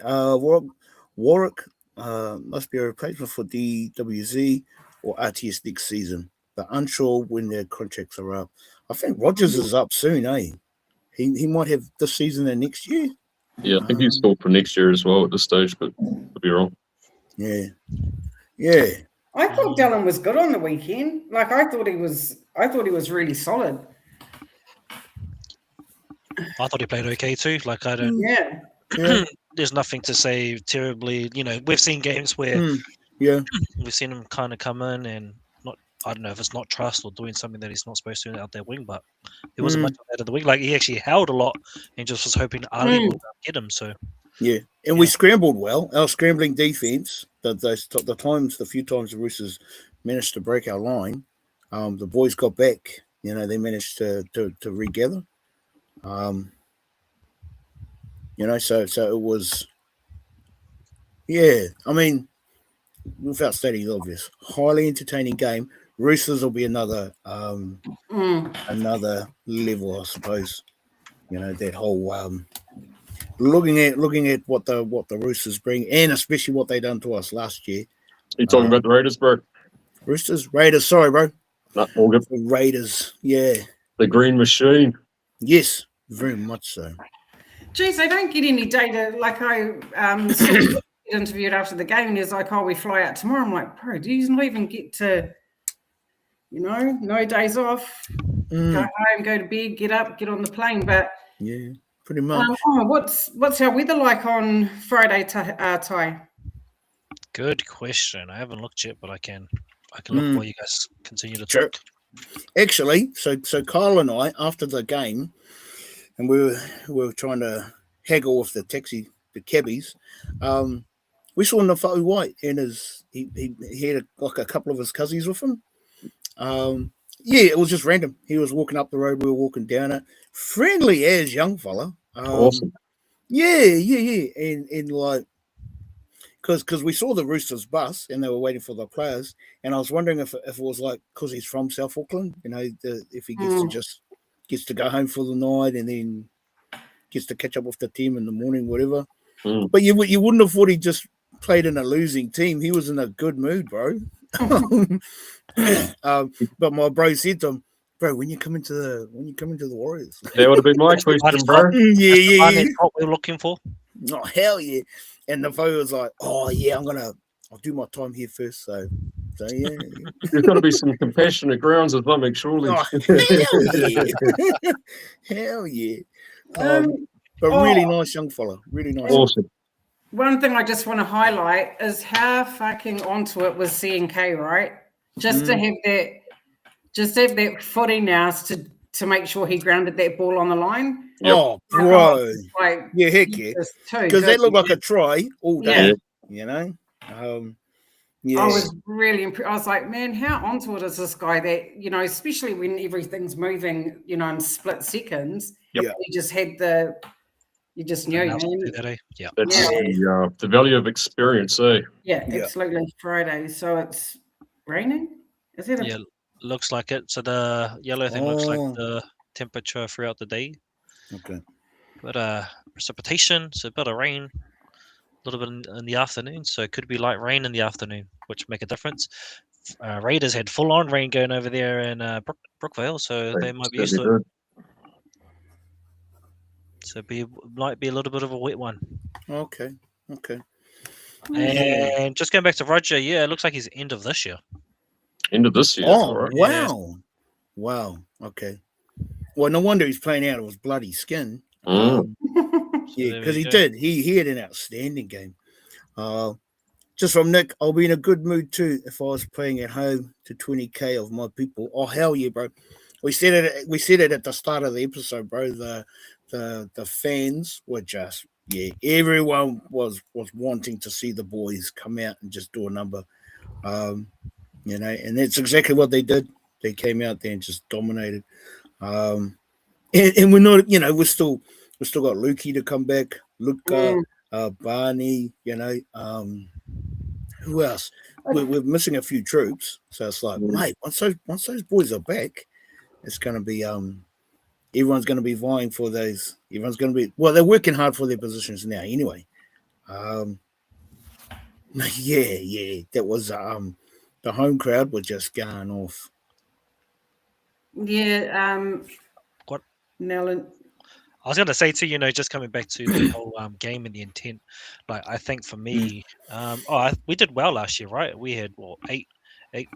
Warwick must be a replacement for DWZ or RTS next season, but unsure when their contracts are up. I think Rogers is up soon, eh? He might have this season and next year. Yeah, I think he's called for next year as well at this stage, but could be wrong. Yeah. I thought Dylan was good on the weekend. Like I thought he was I thought he was really solid. I thought he played okay too. Like I don't. Yeah. Yeah. There's nothing to say terribly. We've seen games where Yeah. we've seen him kind of come in and not. I don't know if it's not trust or doing something that he's not supposed to out there wing, but there wasn't much of that at the wing. Like he actually held a lot and just was hoping Ali would get him. So yeah, and we scrambled well. Our scrambling defense, the few times the Roosters managed to break our line, the boys got back. They managed to regather. So it was, yeah. I mean, without stating the obvious, highly entertaining game. Roosters will be another level, I suppose. That whole looking at what the Roosters bring, and especially what they done to us last year. You talking about the Raiders, bro? Raiders. Sorry, bro. No, all good. The Raiders. Yeah. The Green Machine. Yes, very much so. Geez, I don't get any data. Like I saw interviewed after the game, and he's like, "Oh, we fly out tomorrow." I'm like, "Bro, do you not even get to, no days off, go home, go to bed, get up, get on the plane?" But yeah, pretty much. What's our weather like on Friday, Ty? good question. I haven't looked yet, but I can look while you guys continue to Sure. talk. Actually, so Kyle and I, after the game, and we were trying to haggle with the cabbies, we saw Nafau White and he had a couple of his cousins with him. Yeah, it was just random. He was walking up the road, we were walking down it. Friendly as young fella. Awesome. Yeah. And like, because we saw the Roosters bus and they were waiting for the players, and I was wondering if it was like because he's from South Auckland, if he gets to go home for the night and then gets to catch up with the team in the morning, whatever. But you wouldn't have thought he just played in a losing team. He was in a good mood, bro. But my bro said to him, "Bro, when you come into the Warriors." That would have been my question, bro. Yeah. What we're looking for. Oh, hell yeah. And the photo was like, "Oh yeah, I'll do my time here first." So yeah. There's got to be some compassionate grounds or something, surely. Oh, hell yeah. Hell yeah. But really nice young fella. Really nice. Awesome. One thing I just want to highlight is how fucking onto it was CNK, right? Just to have that footing now to make sure he grounded that ball on the line. Yep. Oh, bro. Like, yeah, heck yeah. Because that looked like a try all day, Yeah. I was really impressed. I was like, man, how onto it is this guy that, especially when everything's moving, in split seconds. Yep. You just knew. Yeah. That's the value of experience, eh? Yeah, absolutely. Friday. So it's raining? Is it? Yeah, looks like it. So the yellow thing looks like the temperature throughout the day. Okay. But precipitation, so a bit of rain, a little bit in the afternoon. So it could be light rain in the afternoon, which make a difference. Raiders had full-on rain going over there in Brookvale, so they might be used to it. So might be a little bit of a wet one. Okay. And just going back to Roger, it looks like he's end of this year. End of this year. Oh, right. wow. Yeah. Wow. Okay. Well, no wonder he's playing out of his bloody skin. Yeah, because he did. He had an outstanding game. Just from Nick, I'll be in a good mood too if I was playing at home to 20K of my people. Oh, hell yeah, bro. We said it at the start of the episode, bro. The fans were just, everyone was wanting to see the boys come out and just do a number. And that's exactly what they did. They came out there and just dominated. And we're not, we're still got Lukey to come back, Luca, Barney, who else? We're missing a few troops, so it's like, mate, once those boys are back, it's going to be everyone's going to be vying for those. Everyone's going to be they're working hard for their positions now, anyway. That was the home crowd was just going off. Yeah. What? Nellen. I was going to say too, just coming back to the whole game and the intent. Like I think for me, we did well last year, right? We had 8 8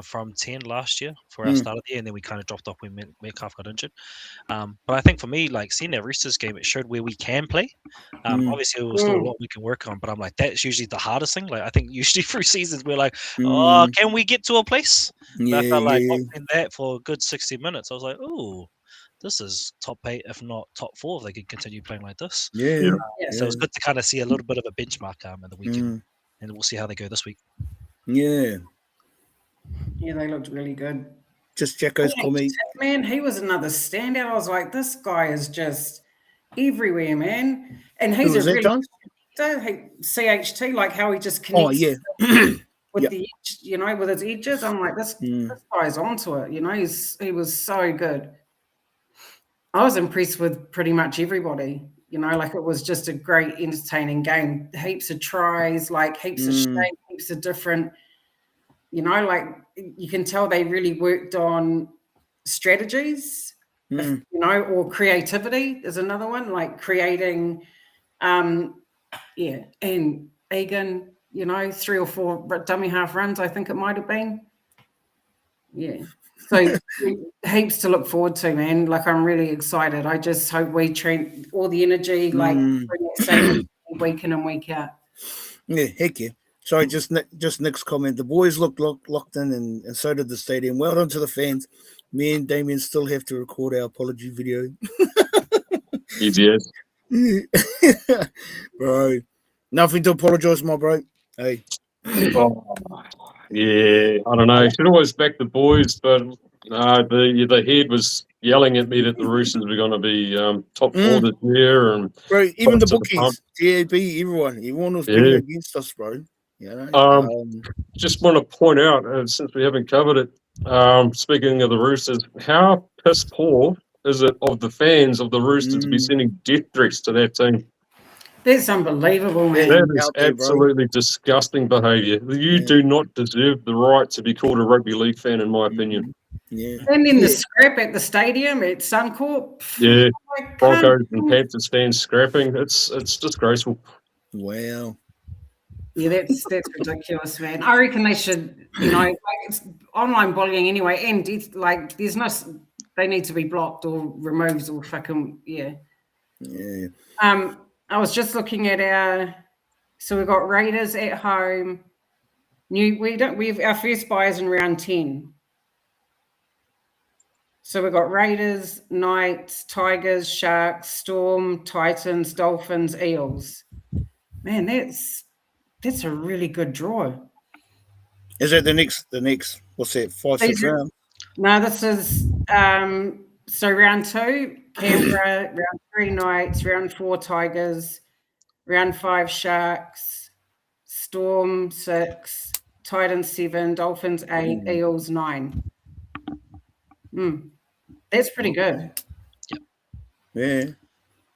from 10 last year for our start of the year, and then we kind of dropped off when Metcalf got injured. But I think for me, like seeing that Roosters game, it showed where we can play. Obviously, it was still a lot we can work on, but I'm like, that's usually the hardest thing. Like I think usually through seasons, we're like, oh, can we get to a place? But I felt like watching that for a good 60 minutes, I was like, oh, this is top 8, if not top 4, if they could continue playing like this. So it was good to kind of see a little bit of a benchmark in the weekend, and we'll see how they go this week. Yeah, they looked really good. Just Jacko's comment. Man, he was another standout. I was like, this guy is just everywhere, man. And he's a really CHT, like how he just connects with the edge, with his edges. I'm like, this guy's onto it, he was so good. I was impressed with pretty much everybody, like it was just a great, entertaining game. Heaps of tries, like heaps of shape, heaps of different, like you can tell they really worked on strategies, or creativity is another one, like creating, and Egan, 3 or 4 dummy half runs, I think it might have been. Yeah. So heaps to look forward to, man. Like I'm really excited. I just hope we train all the energy, like bring that same week in and week out. Yeah, heck yeah. Sorry, just Nick's comment. The boys looked locked in, and so did the stadium. Well done to the fans. Me and Damien still have to record our apology video. Yes. Bro, nothing to apologise, my bro. Hey. Yeah, I don't know. You should always back the boys, but the head was yelling at me that the Roosters were going to be top 4 this year, and bro, even the bookies, TAB, everyone was betting against us, bro. Just want to point out, since we haven't covered it, speaking of the Roosters, how piss poor is it of the fans of the Roosters to be sending death threats to that team? That's unbelievable, man. That is absolutely disgusting behaviour. You do not deserve the right to be called a rugby league fan, in my opinion. Yeah. And then the scrap at the stadium at Suncorp. Yeah, Broncos and Panthers fans scrapping. It's disgraceful. Wow. Yeah, that's ridiculous, man. I reckon they should, like it's online bullying anyway, and there's no, they need to be blocked or removed or fucking Yeah. I was just looking at so we've got Raiders at home. Our first bye is in round 10. So we've got Raiders, Knights, Tigers, Sharks, Storm, Titans, Dolphins, Eels. Man, that's a really good draw. Is that the next what's that, 5, 6 rounds? No, this is so round 2, Canberra, round 3, Knights, round 4, Tigers, round 5, Sharks, Storm 6, Titans 7, Dolphins 8, Eels 9. That's pretty good. Yeah,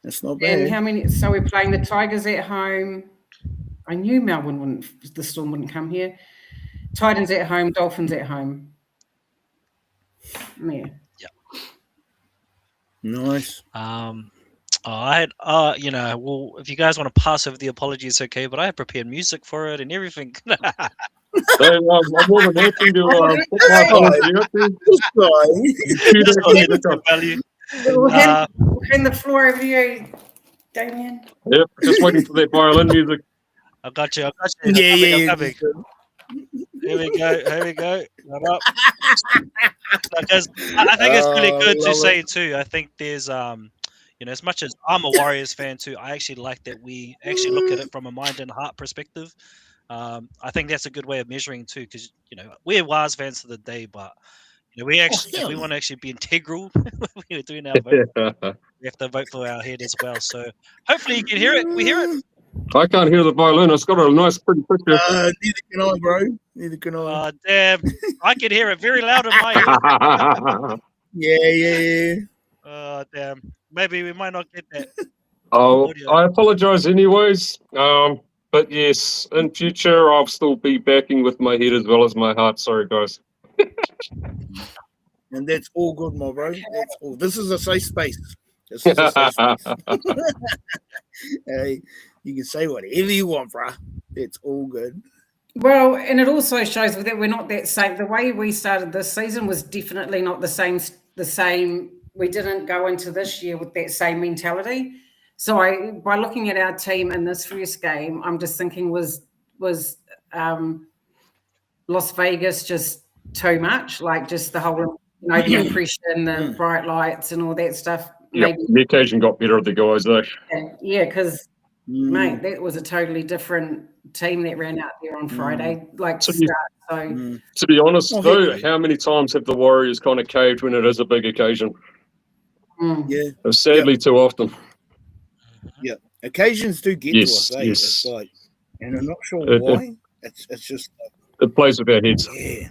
that's not bad. And how many? So we're playing the Tigers at home. I knew the Storm wouldn't come here. Titans at home, Dolphins at home. Yeah. Nice. I had, well, if you guys want to pass over the apology, it's okay, but I had prepared music for it and everything. I'm more than happy to put my apology up there. We'll hand the floor over to you, Damien. Yep, just waiting for that violin music. I got you. Yeah. Coming. Here we go. Right up. Because I think it's really good to say too. I think there's as much as I'm a Warriors fan too, I actually like that we actually look at it from a mind and heart perspective. I think that's a good way of measuring too, because we're Waahs fans to the day, but we actually if we want to actually be integral when we're doing our vote, we have to vote for our head as well. So hopefully you can hear it. We hear it. I can't hear the violin. It's got a nice, pretty picture. Neither can I, bro. Neither can I. Oh, damn. I can hear it very loud in my ear. Yeah. Oh, damn. Maybe we might not get that. Oh, I apologize anyways. But yes, in future, I'll still be backing with my head as well as my heart. Sorry, guys. And that's all good, my bro. That's all. This is a safe space. This is a safe space. Hey, you can say whatever you want, bro. It's all good. Well, and it also shows that we're not that same. The way we started this season was definitely not the same. We didn't go into this year with that same mentality. So by looking at our team in this first game, I'm just thinking was Las Vegas just too much? Like just the whole, the impression, the bright lights, and all that stuff. Yep. Maybe The occasion got better of the guys, though. yeah, because mate, that was a totally different team that ran out there on Friday, to start. So To be honest, though, how many times have the Warriors kind of caved when it is a big occasion? Yeah. Sadly, too often. Yeah. Occasions do get to us, eh? Yes. It's like, and I'm not sure why. It's just it plays with our heads. Yeah.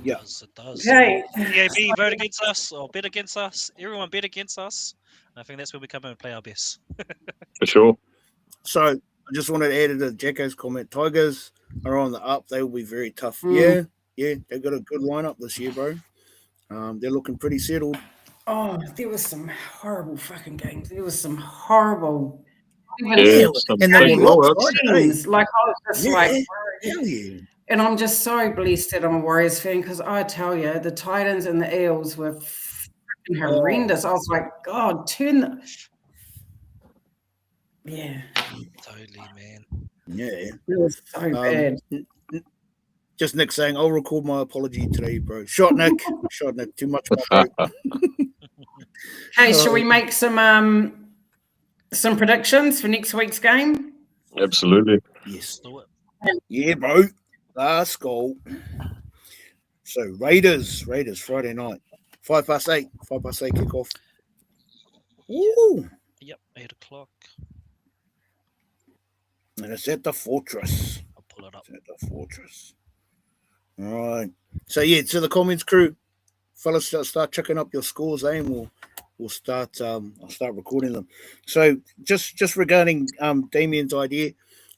It does. Okay. TAB vote against us or bet against us. Everyone bet against us. I think that's where we come in and play our best. For sure. So I just wanted to add to Jacko's comment. Tigers are on the up. They will be very tough. Yeah. They've got a good lineup this year, bro. They're looking pretty settled. Oh, there was some horrible fucking games. There was some horrible. And they were lopsided. Things. Like I was just hell yeah. And I'm just so blessed that I'm a Warriors fan because I tell you, the Titans and the Eels were fucking horrendous. I was like, God, yeah. Totally, man. Yeah. It was so bad. Just Nick saying, I'll record my apology today, bro. Shot Nick. Too much, my bro. Hey, shall we make some predictions for next week's game? Absolutely. Yes. Yeah, bro. Last goal. So Raiders, Friday night. 8:05. 8:05 kickoff. Ooh. Yep, 8 o'clock. And it's at the Fortress. I'll pull it up. It's at the Fortress. All right. So yeah, to the comments crew, fellas, start checking up your scores, and we'll start. I'll start recording them. So just regarding Damien's idea,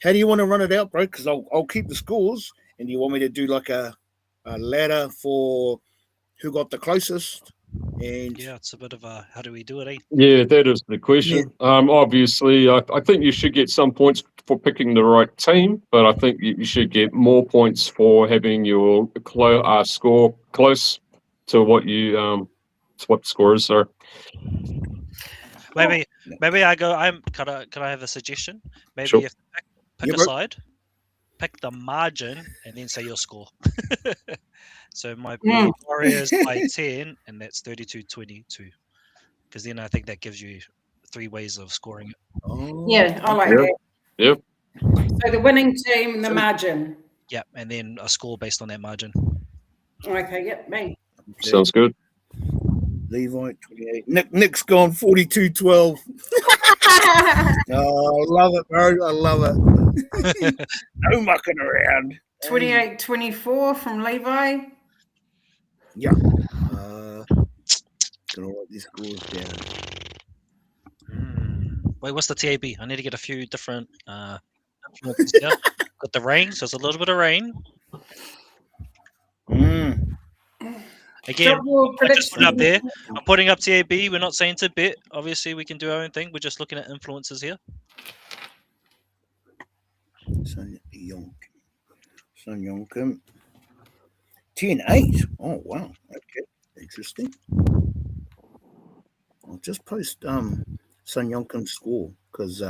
how do you want to run it out, bro? Because I'll keep the scores, and do you want me to do like a ladder for who got the closest? And yeah, it's a bit of a how do we do it, eh? Yeah, that is the question. Obviously, I think you should get some points for picking the right team, but I think you should get more points for having your score close to what you what the score is. Sorry. Maybe I go. Can I have a suggestion? Maybe Sure. if pick a side, pick the margin, and then say your score. So it might be Warriors by 10, and that's 32-22. Because then I think that gives you 3 ways of scoring it. Yeah, I like that. Yep. So the winning team and the margin. Yep, and then a score based on that margin. Okay, yep, me. Sounds good. Levi 28. Nick's gone 42-12. Oh, I love it, bro. I love it. No mucking around. 28-24 from Levi. Yeah. Gonna write these scores down. Wait, what's the TAB? I need to get a few different influences here. Got the rain, so it's a little bit of rain. Again, I just put it up there. I'm putting up TAB. We're not saying to bet. Obviously, we can do our own thing. We're just looking at influences here. Son Yonkum. 10-8. Oh, wow. Okay. Interesting. I'll just post Son Yonkum's score because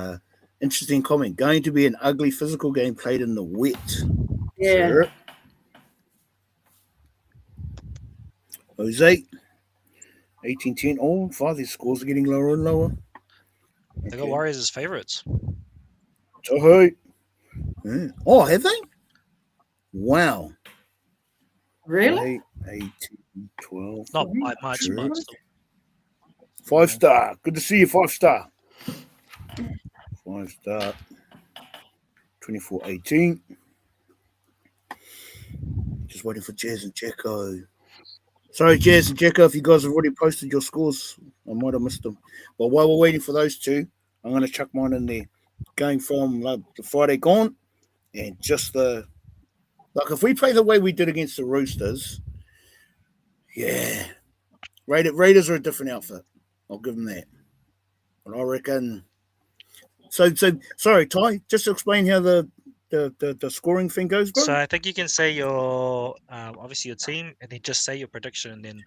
interesting comment. Going to be an ugly physical game played in the wet. Yeah. Sure. Jose. 18-10. Oh, Father's scores are getting lower and lower. They got Warriors as favourites. Toho. Yeah. Oh, have they? Wow. Really? 18, 12. Not by much, Sure. but still. 5-star. Good to see you, 5-star. 5-star. 24-18. Just waiting for Jazz and Jacko. Sorry, Jazz and Jacko, if you guys have already posted your scores, I might have missed them. But while we're waiting for those two, I'm going to chuck mine in there. Going from the Friday gone and just if we play the way we did against the Roosters, yeah. Raiders are a different outfit. I'll give them that. But I reckon. So sorry, Ty. Just to explain how the the scoring thing goes, bro? So I think you can say your obviously your team, and then just say your prediction, and then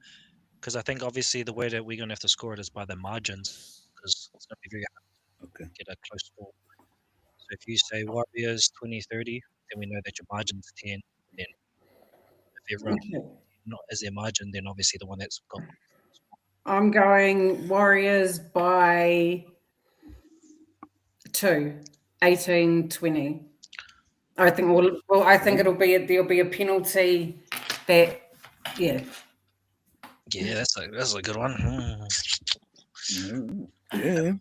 because I think obviously the way that we're gonna have to score it is by the margins, because it's gonna be very hard Okay. to get a close score. So if you say Warriors 20-30, then we know that your margin's 10. Then if everyone's not as their margin, then obviously the one that's got. I'm going Warriors by 2, 18-20. I think I think there'll be a penalty that, yeah. Yeah, that's a good one. Yeah.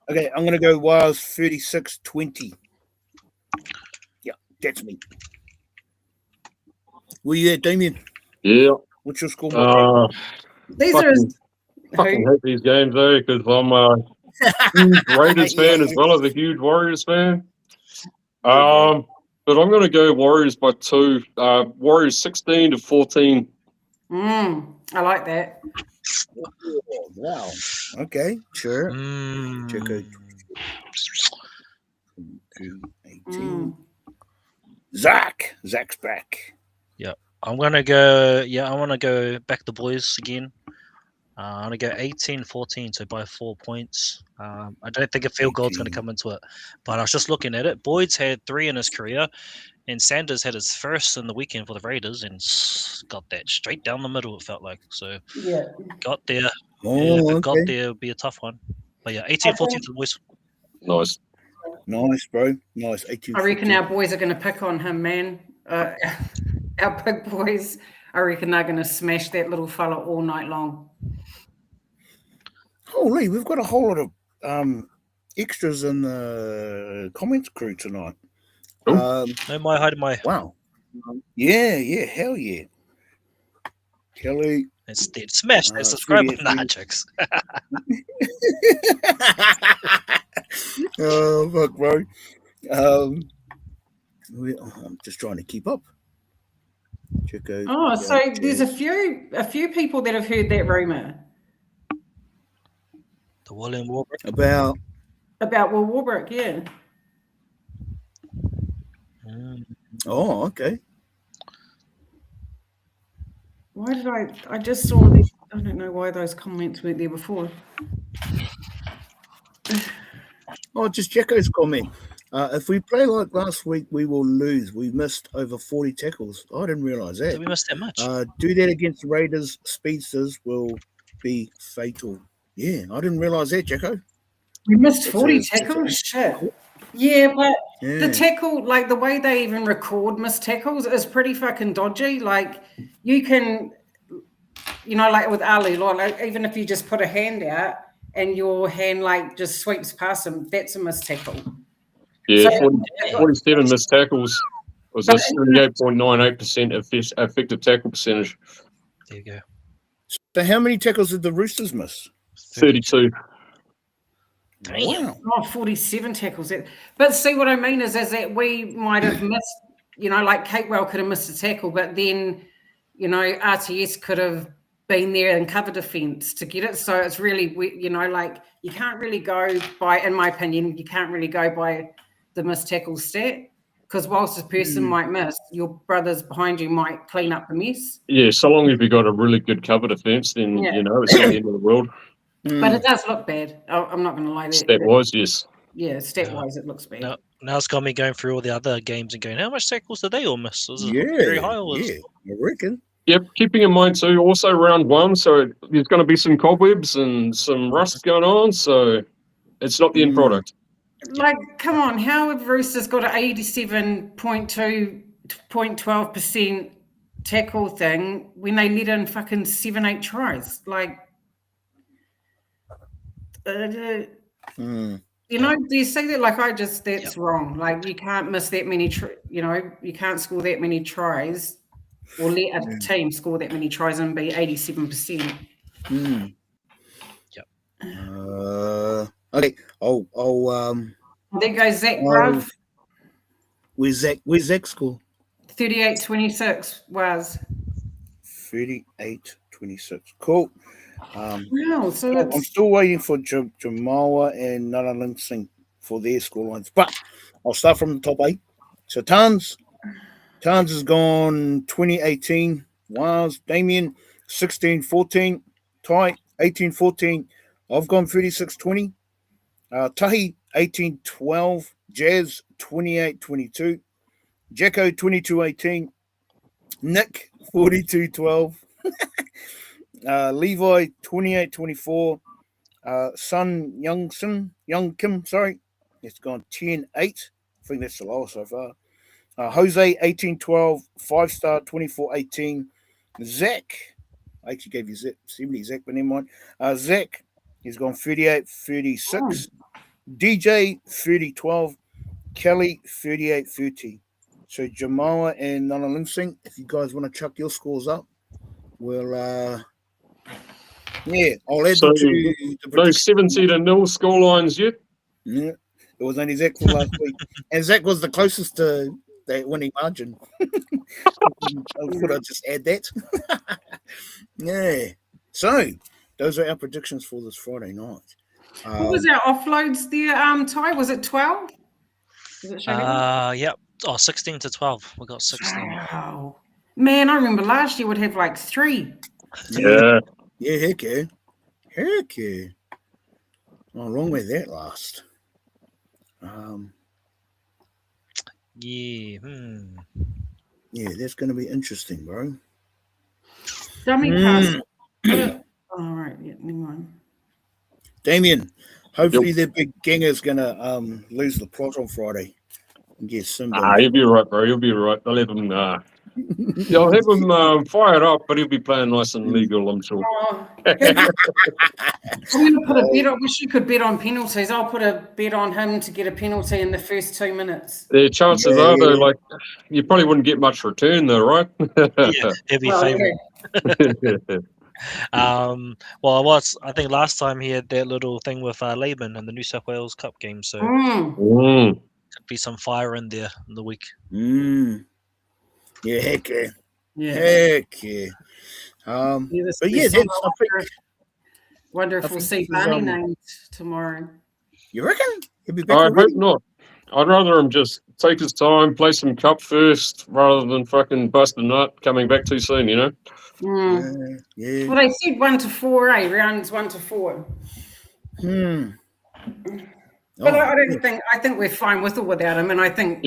Okay, I'm gonna go Waahs 36-20. Yeah, that's me. Where you at, Damien? Yeah. What's your score? These are Fucking hate these games though, because I'm a huge Raiders fan as well as a huge Warriors fan. But I'm going to go Warriors by 2. Warriors 16-14. I like that. Oh, wow. Okay, sure. Check out 18. Zach's back. Yeah, I'm gonna go. Yeah, I want to go back the boys again. I'm gonna go 18-14, so by 4 points. I don't think a field goal is going to come into it, but I was just looking at it. Boyd's had 3 in his career, and Sanders had his first in the weekend for the Raiders, and got that straight down the middle. It felt like so. Yeah, got there. Oh, If it okay. got there, it'd be a tough one. But yeah, 18-14 for the boys. Nice. Nice, bro. Nice. 18. I reckon our boys are going to pick on him, man. Our big boys. I reckon they're going to smash that little fella all night long. Holy, we've got a whole lot of extras in the comments crew tonight. No, my hide my. Wow. Yeah, hell yeah. Kelly. It's dead. Smash that subscribe button, chicks. Oh, fuck, bro. I'm just trying to keep up. Check out. Oh, so there's a few people that have heard that rumor. The William Warbrick. About Will Warbrick, yeah. Oh, okay. Why did I just saw this? I don't know why those comments weren't there before. Oh, just Jacko's comment. If we play like last week, we will lose. We missed over 40 tackles. I didn't realise that. Did we miss that much? Do that against the Raiders. Speedsters will be fatal. Yeah, I didn't realise that, Jacko. We missed 40 tackles? Shit. Yeah, but the tackle, like the way they even record missed tackles is pretty fucking dodgy. Like you can, like with Ali, like even if you just put a hand out and your hand like just sweeps past him, that's a missed tackle. Yeah, 47 missed tackles was a 78.98% effective tackle percentage. There you go. So how many tackles did the Roosters miss? 32. Wow. Oh, 47 tackles. But see, what I mean is that we might have missed, like Catewell could have missed a tackle, but then, RTS could have been there and covered defence to get it. So it's really, like you can't really go by, in my opinion, you can't really go by the missed tackle stat, because whilst a person might miss, your brothers behind you might clean up the mess. Yeah, so long as you've got a really good cover defence, then, it's not the end of the world. But it does look bad. I'm not going to lie. Stat-wise, yes. Yeah, stat-wise, it looks bad. Now it's got me going through all the other games and going, how much tackles did they all miss? Was it very high? I reckon. Yep, keeping in mind too, also round 1, so there's going to be some cobwebs and some rust going on, so it's not the end product. Like, come on, how have Roosters got an 87.12% tackle thing when they let in fucking 7-8 tries? Like, do you see that? Like, that's wrong. Like, you can't miss that many, you can't score that many tries or let a team score that many tries and be 87%. Yep. Okay. I'll there goes Zach Bruv. Where's Zach score? 38-26 was. 38-26. Cool. Wow, so I'm still waiting for Jamawa and Naralan Singh for their score lines, but I'll start from the top 8. So Tans has gone 2018. Waahs, Damien 16-14. Ty 18-14. I've gone 36-20. Tahi 18-12. Jazz 28-22. Jacko 22-18. Nick 42-12. Levi 28-24. Young Kim, sorry, it's gone 10-8. I think that's the lowest so far. Jose 18-12, 5-star 24-18. Zach, I actually gave you 70 Zach, but never mind. Zach, he's gone 38-36. DJ 30-12. Kelly 38-30. So Jamoa and Nana Linsing, if you guys want to chuck your scores up, we'll I'll add them to the no 70-0 score lines yet. Yeah, it was only Zach for last week, and Zach was the closest to that winning margin. I thought I'd just add that. Yeah. So those are our predictions for this Friday night. What was our offloads there, Ty? Was it 12? Yep. Oh, 16-12. We got 16. Wow. Man, I remember last year would have like 3. Yeah. Yeah, heck yeah. Heck yeah. Oh, long way that last. Yeah. Yeah, that's going to be interesting, bro. Dummy pass. All right, yeah, never mind. Damien, hopefully the big gang is going to lose the plot on Friday. Yes, he'll be right, bro. He'll be right. They'll have him. I'll have him fired up, but he'll be playing nice and legal, I'm sure. I'm going to put a bet on. I wish you could bet on penalties. I'll put a bet on him to get a penalty in the first 2 minutes. The chances are, though, like you probably wouldn't get much return, though, right? Yeah, he'd be favourite. Well, I think last time he had that little thing with Laban in the New South Wales Cup game, so could be some fire in there in the week. Yeah, heck yeah. Yeah. Heck yeah. But yeah, that's, I think. Wonder if we'll see Barney named tomorrow. You reckon? He'll be back I already? hope not. I'd rather him just take his time, play some cup first, rather than fucking bust a nut coming back too soon, you know? Yeah. Well, they said 1 to 4, rounds 1 to 4. But I don't think. I think we're fine with or without him, and I think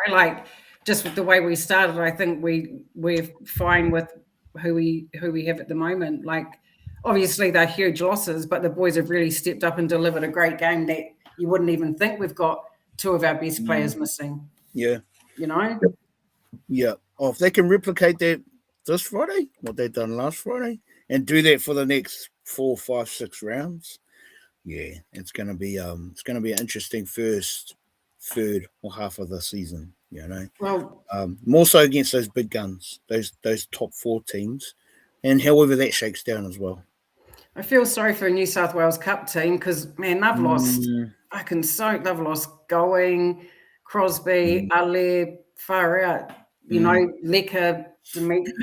like just with the way we started, I think we're fine with who we have at the moment. Like obviously they're huge losses, but the boys have really stepped up and delivered a great game that you wouldn't even think we've got 2 of our best players missing. Yeah. You know. Yeah. Oh, if they can replicate that this Friday, what they've done last Friday, and do that for the next 4, 5, 6 rounds. Yeah, it's gonna be an interesting first third or half of the season, you know. Well, more so against those big guns, those top 4 teams, and however that shakes down as well. I feel sorry for a New South Wales Cup team because man, they've lost. They've lost Going, Crosby, Ale, far out. You know, Lecker, Dimitri,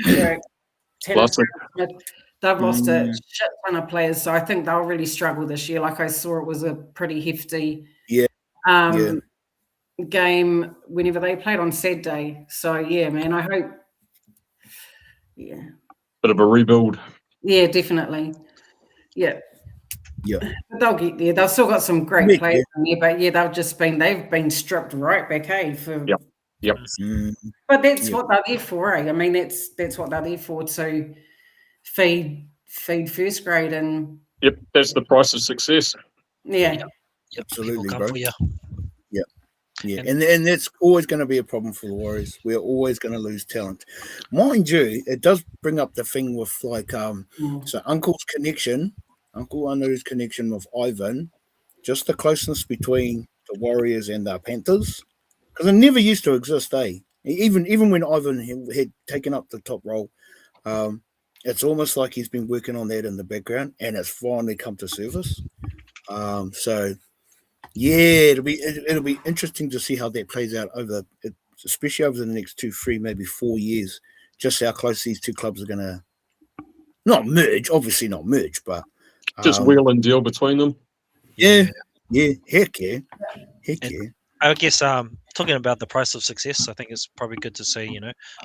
they've lost a shit ton of players, so I think they'll really struggle this year. Like I saw, it was a pretty hefty game whenever they played on Saturday. So yeah, man, I hope. Yeah. Bit of a rebuild. Yeah, definitely. Yeah. Yeah. But they'll get there. They've still got some great players in there, but yeah, they've been stripped right back, for. Yep. But that's what they're there for, I mean, that's what they're there for, to feed first grade and. Yep, that's the price of success. Yeah. Yep. Absolutely, come bro. for you. Yeah, and that's always going to be a problem for the Warriors. We're always going to lose talent. Mind you, it does bring up the thing with like so Uncle's connection, Uncle Anu's connection with Ivan, just the closeness between the Warriors and the Panthers, because it never used to exist, Even when Ivan had taken up the top role, it's almost like he's been working on that in the background, and it's finally come to surface. So. Yeah, it'll be interesting to see how that plays out especially over the next 2, 3, maybe 4 years. Just how close these 2 clubs are going to not merge, obviously not merge, but just wheel and deal between them. Yeah, heck yeah. I guess talking about the price of success, I think it's probably good to say,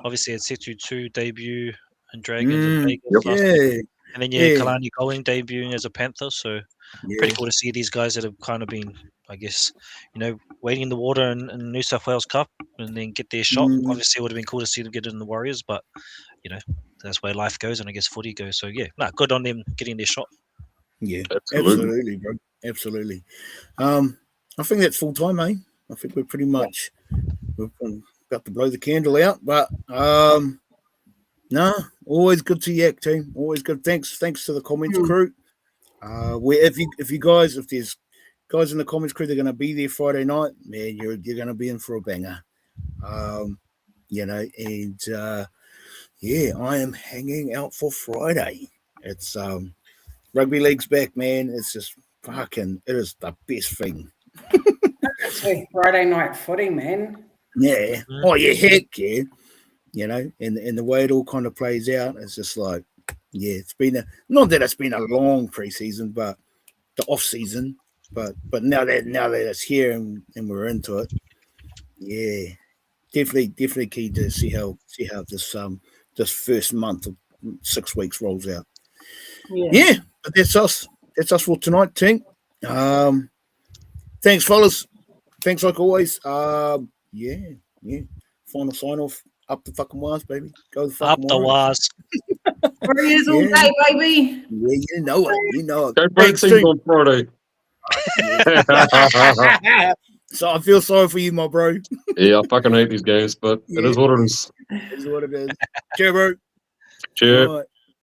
obviously it's Setu 2 debut and Dragons and Vegas Yep. last week. Yeah, And then yeah. Kalani Going debuting as a Panther. So yeah. pretty cool to see these guys that have kind of been, I guess, waiting in the water in New South Wales Cup and then get their shot. Mm. Obviously, it would have been cool to see them get in the Warriors, but that's where life goes, and I guess footy goes. So yeah, good on them getting their shot. Yeah, Absolutely. absolutely, bro. Absolutely. I think that's full time, eh? I think we're pretty much we're about to blow the candle out, but no, always good to yak, team. Always good. Thanks to the comments crew. If there's guys in the comments crew, they're going to be there Friday night, man. You're going to be in for a banger. And I am hanging out for Friday. It's rugby league's back, man. It's just it is the best thing. Actually, Friday night footy, man. Yeah. Oh yeah, heck yeah. And the way it all kind of plays out, it's just like, yeah, it's been not that it's been a long preseason, but the off season. But now that it's here and we're into it, yeah, definitely key to see how this first month of 6 weeks rolls out. Yeah, but that's us. That's us for tonight, team. Thanks, fellas. Thanks like always. Yeah. Final sign off. Up the fucking Waahs, baby. Go the fucking Up the Waahs. Warriors all day, baby. Yeah, you know it. Go Thanks, teams team. on Friday. So I feel sorry for you, my bro. Yeah, I fucking hate these games, but it is what it is. It is what it is. Cheers, bro. Cheers. All right.